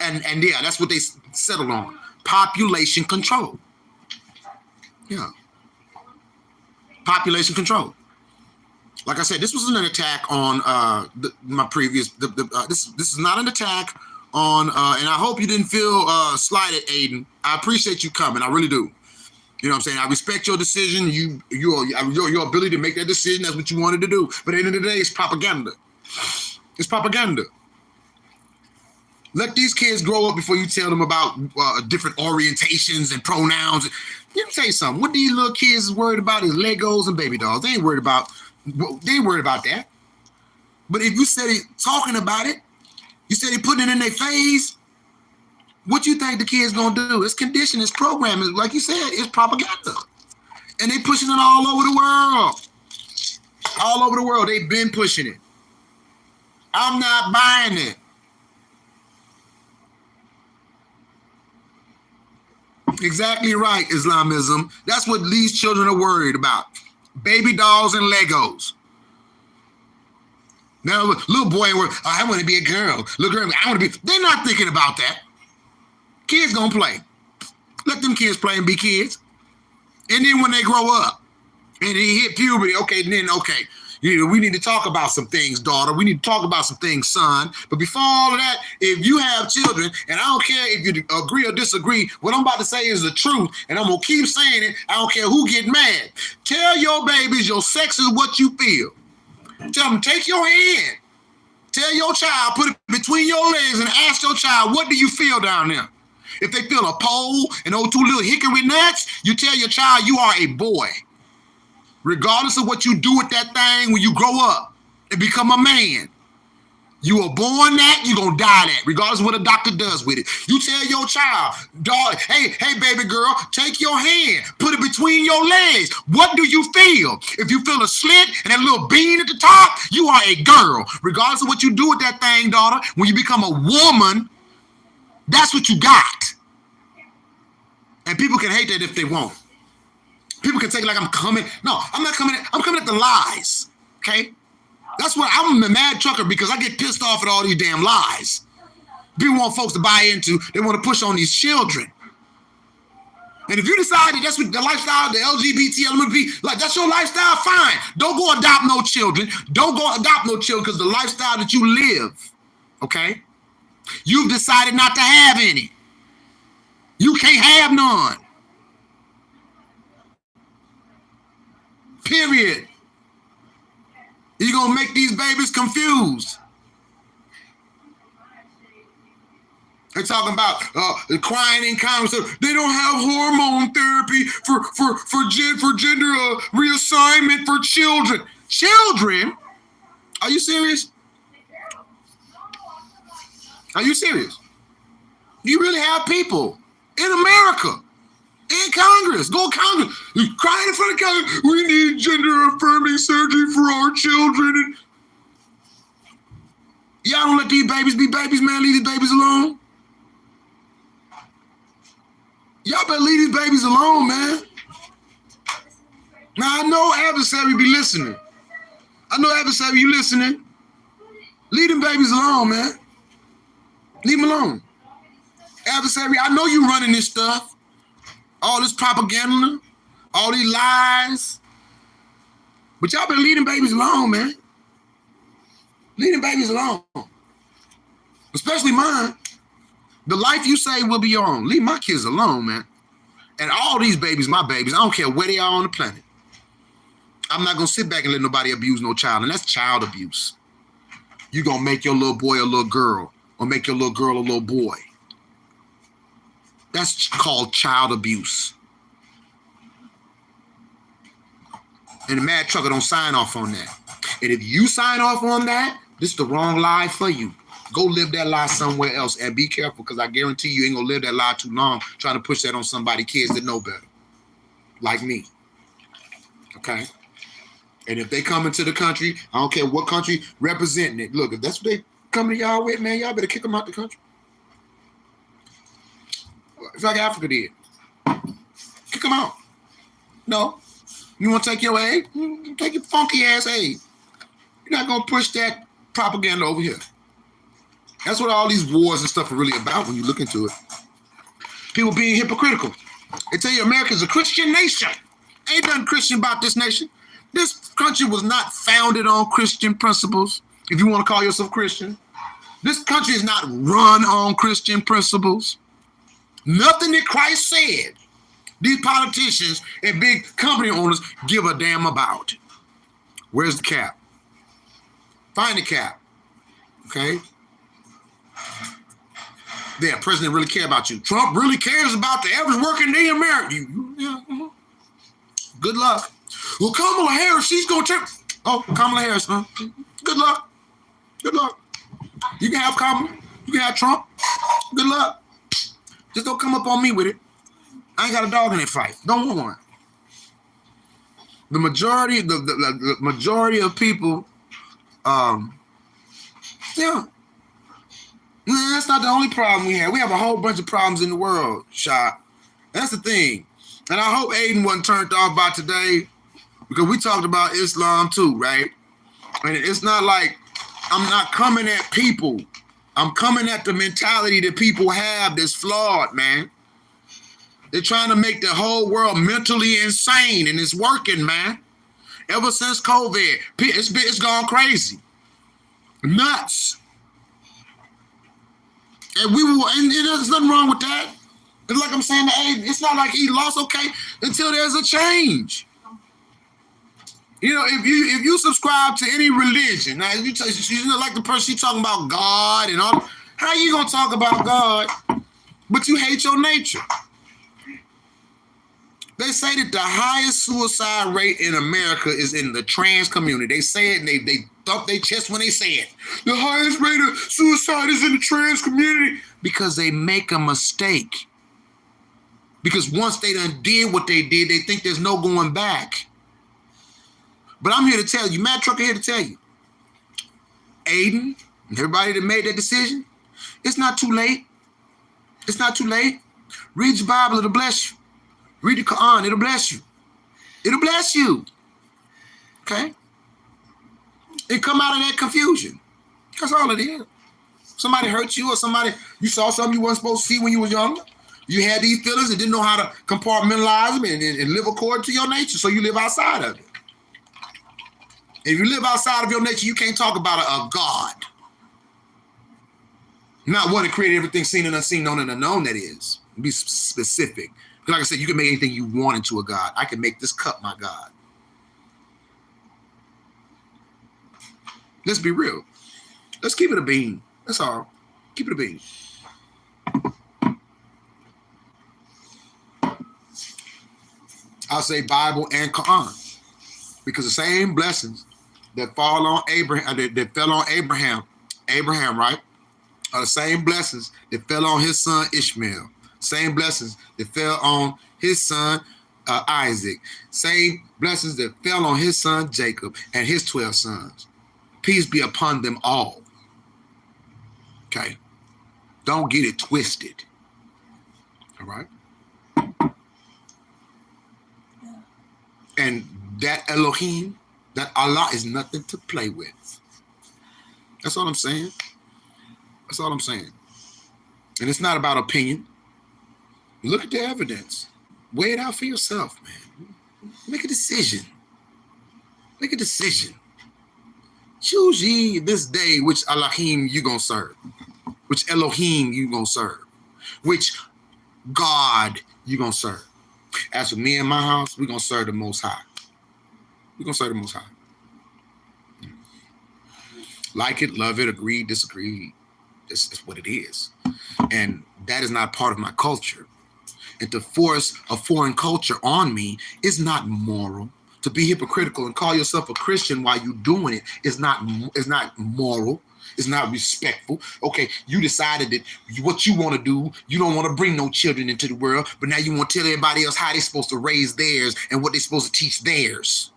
And yeah, that's what they settled on. Population control. Yeah. Population control. Like I said, this wasn't an attack on my previous. This is not an attack on, and I hope you didn't feel slighted, Aiden. I appreciate you coming. I really do. You know what I'm saying? I respect your decision. Your ability to make that decision. That's what you wanted to do. But at the end of the day, it's propaganda. It's propaganda. Let these kids grow up before you tell them about different orientations and pronouns. Let me tell you something. What these little kids is worried about is Legos and baby dolls. They ain't worried about that. But if you said it talking about it, you said it putting it in their face, What you think the kids gonna do? It's conditioning, it's programming. Like you said, it's propaganda. And they pushing it all over the world. All over the world, they've been pushing it. I'm not buying it. Exactly right, Islamism. That's what these children are worried about. Baby dolls and Legos. Now, little boy, I want to be a girl. Little girl, I want to be. They're not thinking about that. Kids gonna play. Let them kids play and be kids. And then when they grow up and they hit puberty, okay, we need to talk about some things, daughter. We need to talk about some things, son. But before all of that, if you have children, and I don't care if you agree or disagree, what I'm about to say is the truth, and I'm going to keep saying it. I don't care who get mad. Tell your babies your sex is what you feel. Tell them, take your hand. Tell your child, put it between your legs and ask your child, what do you feel down there? If they feel a pole and those two little hickory nuts, you tell your child you are a boy. Regardless of what you do with that thing when you grow up and become a man. You were born that, you're going to die that, regardless of what a doctor does with it. You tell your child, dog, hey, baby girl, take your hand, put it between your legs. What do you feel? If you feel a slit and that little bean at the top, you are a girl. Regardless of what you do with that thing, daughter, when you become a woman, that's what you got. And people can hate that if they want. People can take it like I'm coming. No, I'm not coming. I'm coming at the lies. Okay? That's what I'm a mad trucker because I get pissed off at all these damn lies. People want folks to buy into. They want to push on these children. And if you decide that that's what the lifestyle, the LGBT, LGBT, like that's your lifestyle, fine. Don't go adopt no children. Don't go adopt no children because the lifestyle that you live, okay? You've decided not to have any. You can't have none. Period. You're going to make these babies confused. They're talking about crying in Congress. They don't have hormone therapy for gender reassignment for children. Children? Are you serious? Are you serious? You really have people in America, in Congress, go Congress, crying in front of Congress, we need gender-affirming surgery for our children. Y'all don't let these babies be babies, man. Leave these babies alone. Y'all better leave these babies alone, man. Now, I know adversary be listening. I know adversary, you listening. Leave them babies alone, man. Leave them alone. Adversary, I know you running this stuff. All this propaganda, all these lies. But y'all better leave them babies alone, man. Leave them babies alone. Especially mine. The life you say will be your own. Leave my kids alone, man. And all these babies, my babies, I don't care where they are on the planet. I'm not going to sit back and let nobody abuse no child. And that's child abuse. You're going to make your little boy a little girl or make your little girl a little boy. That's called child abuse. And the mad trucker don't sign off on that. And if you sign off on that, this is the wrong lie for you. Go live that lie somewhere else and be careful because I guarantee you ain't going to live that lie too long trying to push that on somebody, kids that know better. Like me. Okay? And if they come into the country, I don't care what country representing it. Look, if that's what they come to y'all with, man, y'all better kick them out the country. It's like Africa did. Kick them out. No. You want to take your aid? Take your funky ass aid. You're not going to push that propaganda over here. That's what all these wars and stuff are really about when you look into it. People being hypocritical. They tell you America's a Christian nation. Ain't nothing Christian about this nation. This country was not founded on Christian principles, if you want to call yourself Christian. This country is not run on Christian principles. Nothing that Christ said, these politicians and big company owners give a damn about. Where's the cap? Find the cap, okay? Yeah, president really care about you. Trump really cares about the average working day American. Yeah. Good luck. Well, Kamala Harris, she's going to turn. Oh, Kamala Harris, huh? Good luck. Good luck. You can have Kamala. You can have Trump. Good luck. Just don't come up on me with it. I ain't got a dog in that fight. Don't want one. The majority, the majority of people, yeah. That's not the only problem we have. We have a whole bunch of problems in the world, Shot. That's the thing. And I hope Aiden wasn't turned off by today, because we talked about Islam too, right? And it's not like I'm not coming at people. I'm coming at the mentality that people have that's flawed, man. They're trying to make the whole world mentally insane, and it's working, man. Ever since COVID, it's gone crazy. Nuts. And there's nothing wrong with that. It's like I'm saying to Aiden, it's not like he lost, okay, until there's a change. You know, if you subscribe to any religion, now you know, like the person she talking about God and all, how you gonna talk about God, but you hate your nature? They say that the highest suicide rate in America is in the trans community. They say it and they thump their chest when they say it. The highest rate of suicide is in the trans community, because they make a mistake. Because once they done did what they did, they think there's no going back. But I'm here to tell you, Matt Trucker here to tell you, Aiden and everybody that made that decision, it's not too late. It's not too late. Read your Bible, it'll bless you. Read the Quran, it'll bless you. It'll bless you. Okay? And come out of that confusion. That's all it is. Somebody hurt you, or you saw something you weren't supposed to see when you was younger. You had these feelings and didn't know how to compartmentalize them and live according to your nature, so you live outside of it. If you live outside of your nature, you can't talk about a God. Not one that created everything seen and unseen, known and unknown, that is. Be specific. Like I said, you can make anything you want into a God. I can make this cup my God. Let's be real. Let's keep it a bean. That's all. Keep it a bean. I'll say Bible and Quran, because the same blessings that fall on Abraham, that fell on Abraham, right, are the same blessings that fell on his son Ishmael. Same blessings that fell on his son Isaac. Same blessings that fell on his son Jacob and his 12 sons. Peace be upon them all. Okay? Don't get it twisted. All right? And that Elohim, that Allah, is nothing to play with. That's all I'm saying. That's all I'm saying. And it's not about opinion. Look at the evidence. Weigh it out for yourself, man. Make a decision. Make a decision. Choose ye this day which Elohim you gonna serve. Which Elohim you gonna serve. Which God you gonna serve. As for me and my house, we're gonna serve the Most High. We're gonna serve the Most High. Like it, love it, agree, disagree. That's what it is. And that is not part of my culture. And to force a foreign culture on me is not moral. To be hypocritical and call yourself a Christian while you're doing it is not moral. It's not respectful. Okay, you decided that what you want to do, you don't want to bring no children into the world, but now you want to tell everybody else how they're supposed to raise theirs and what they're supposed to teach theirs.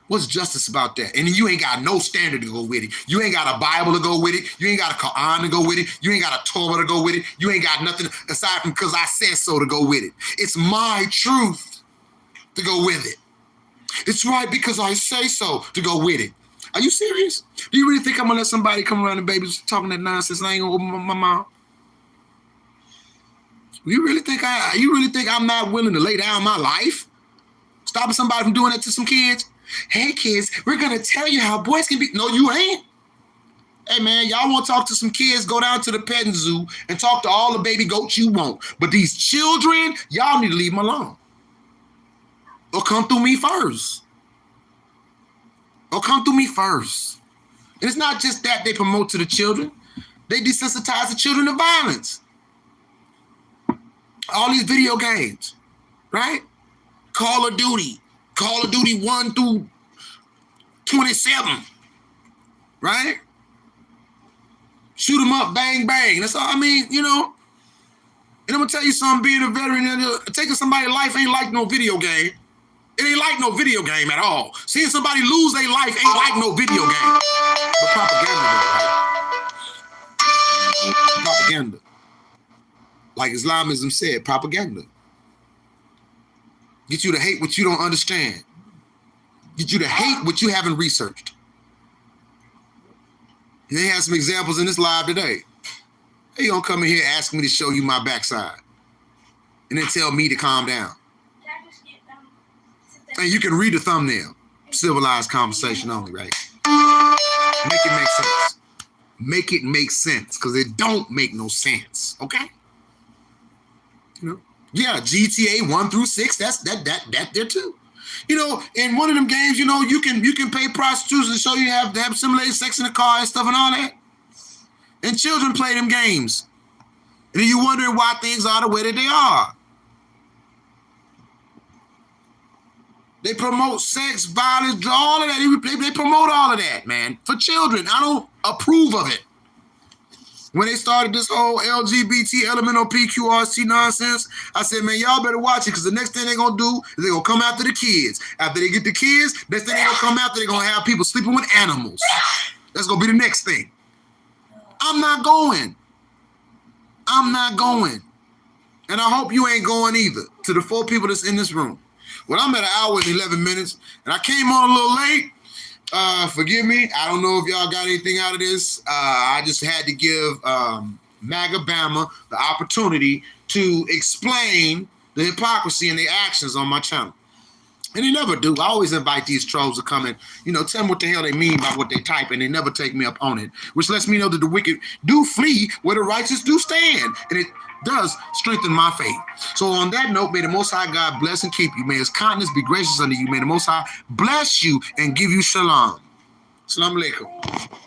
What's justice about that? And then you ain't got no standard to go with it. You ain't got a Bible to go with it. You ain't got a Quran to go with it. You ain't got a Torah to go with it. You ain't got nothing aside from because I said so to go with it. It's my truth to go with it. It's right because I say so to go with it. Are you serious? Do you really think I'm gonna let somebody come around and babies talking that nonsense and I ain't gonna open my mouth? You really think I'm not willing to lay down my life? Stopping somebody from doing that to some kids? Hey kids, we're gonna tell you how boys can be. No, you ain't. Hey man, y'all want to talk to some kids, go down to the petting zoo and talk to all the baby goats you want. But these children, y'all need to leave them alone. Or come through me first. And it's not just that they promote to the children. They desensitize the children to violence. All these video games, right? Call of Duty 1 through 27, right? Shoot them up, bang, bang. That's all I mean, you know. And I'm gonna tell you something, being a veteran, taking somebody's life ain't like no video game. It ain't like no video game at all. Seeing somebody lose their life ain't like no video game. But propaganda though, right? Propaganda. Like Islamism said, propaganda. Get you to hate what you don't understand. Get you to hate what you haven't researched. And they have some examples in this live today. Hey, you don't come in here asking me to show you my backside and then tell me to calm down. And you can read the thumbnail. Civilized conversation only, right? Make it make sense. Make it make sense, because it don't make no sense, okay? You know, yeah, GTA 1 through 6, that's that there too. You know, in one of them games, you know, you can pay prostitutes to show you have simulated sex in the car and stuff and all that. And children play them games. And then you wondering why things are the way that they are. They promote sex, violence, all of that. They promote all of that, man, for children. I don't approve of it. When they started this whole LGBT, elemental PQRC nonsense, I said, man, y'all better watch it, because the next thing they're going to do is they're going to come after the kids. After they get the kids, next thing they're going to come after, they're going to have people sleeping with animals. That's going to be the next thing. I'm not going. I'm not going. And I hope you ain't going either, to the 4 people that's in this room. Well, I'm at 1 hour and 11 minutes, and I came on a little late. Forgive me. I don't know if y'all got anything out of this. I just had to give Magabama the opportunity to explain the hypocrisy and the actions on my channel. And they never do. I always invite these trolls to come and, you know, tell me what the hell they mean by what they type, and they never take me up on it, which lets me know that the wicked do flee where the righteous do stand. And it does strengthen my faith. So on that note, may the Most High God bless and keep you. May his kindness be gracious unto you. May the Most High bless you and give you shalom. Assalamu alaikum.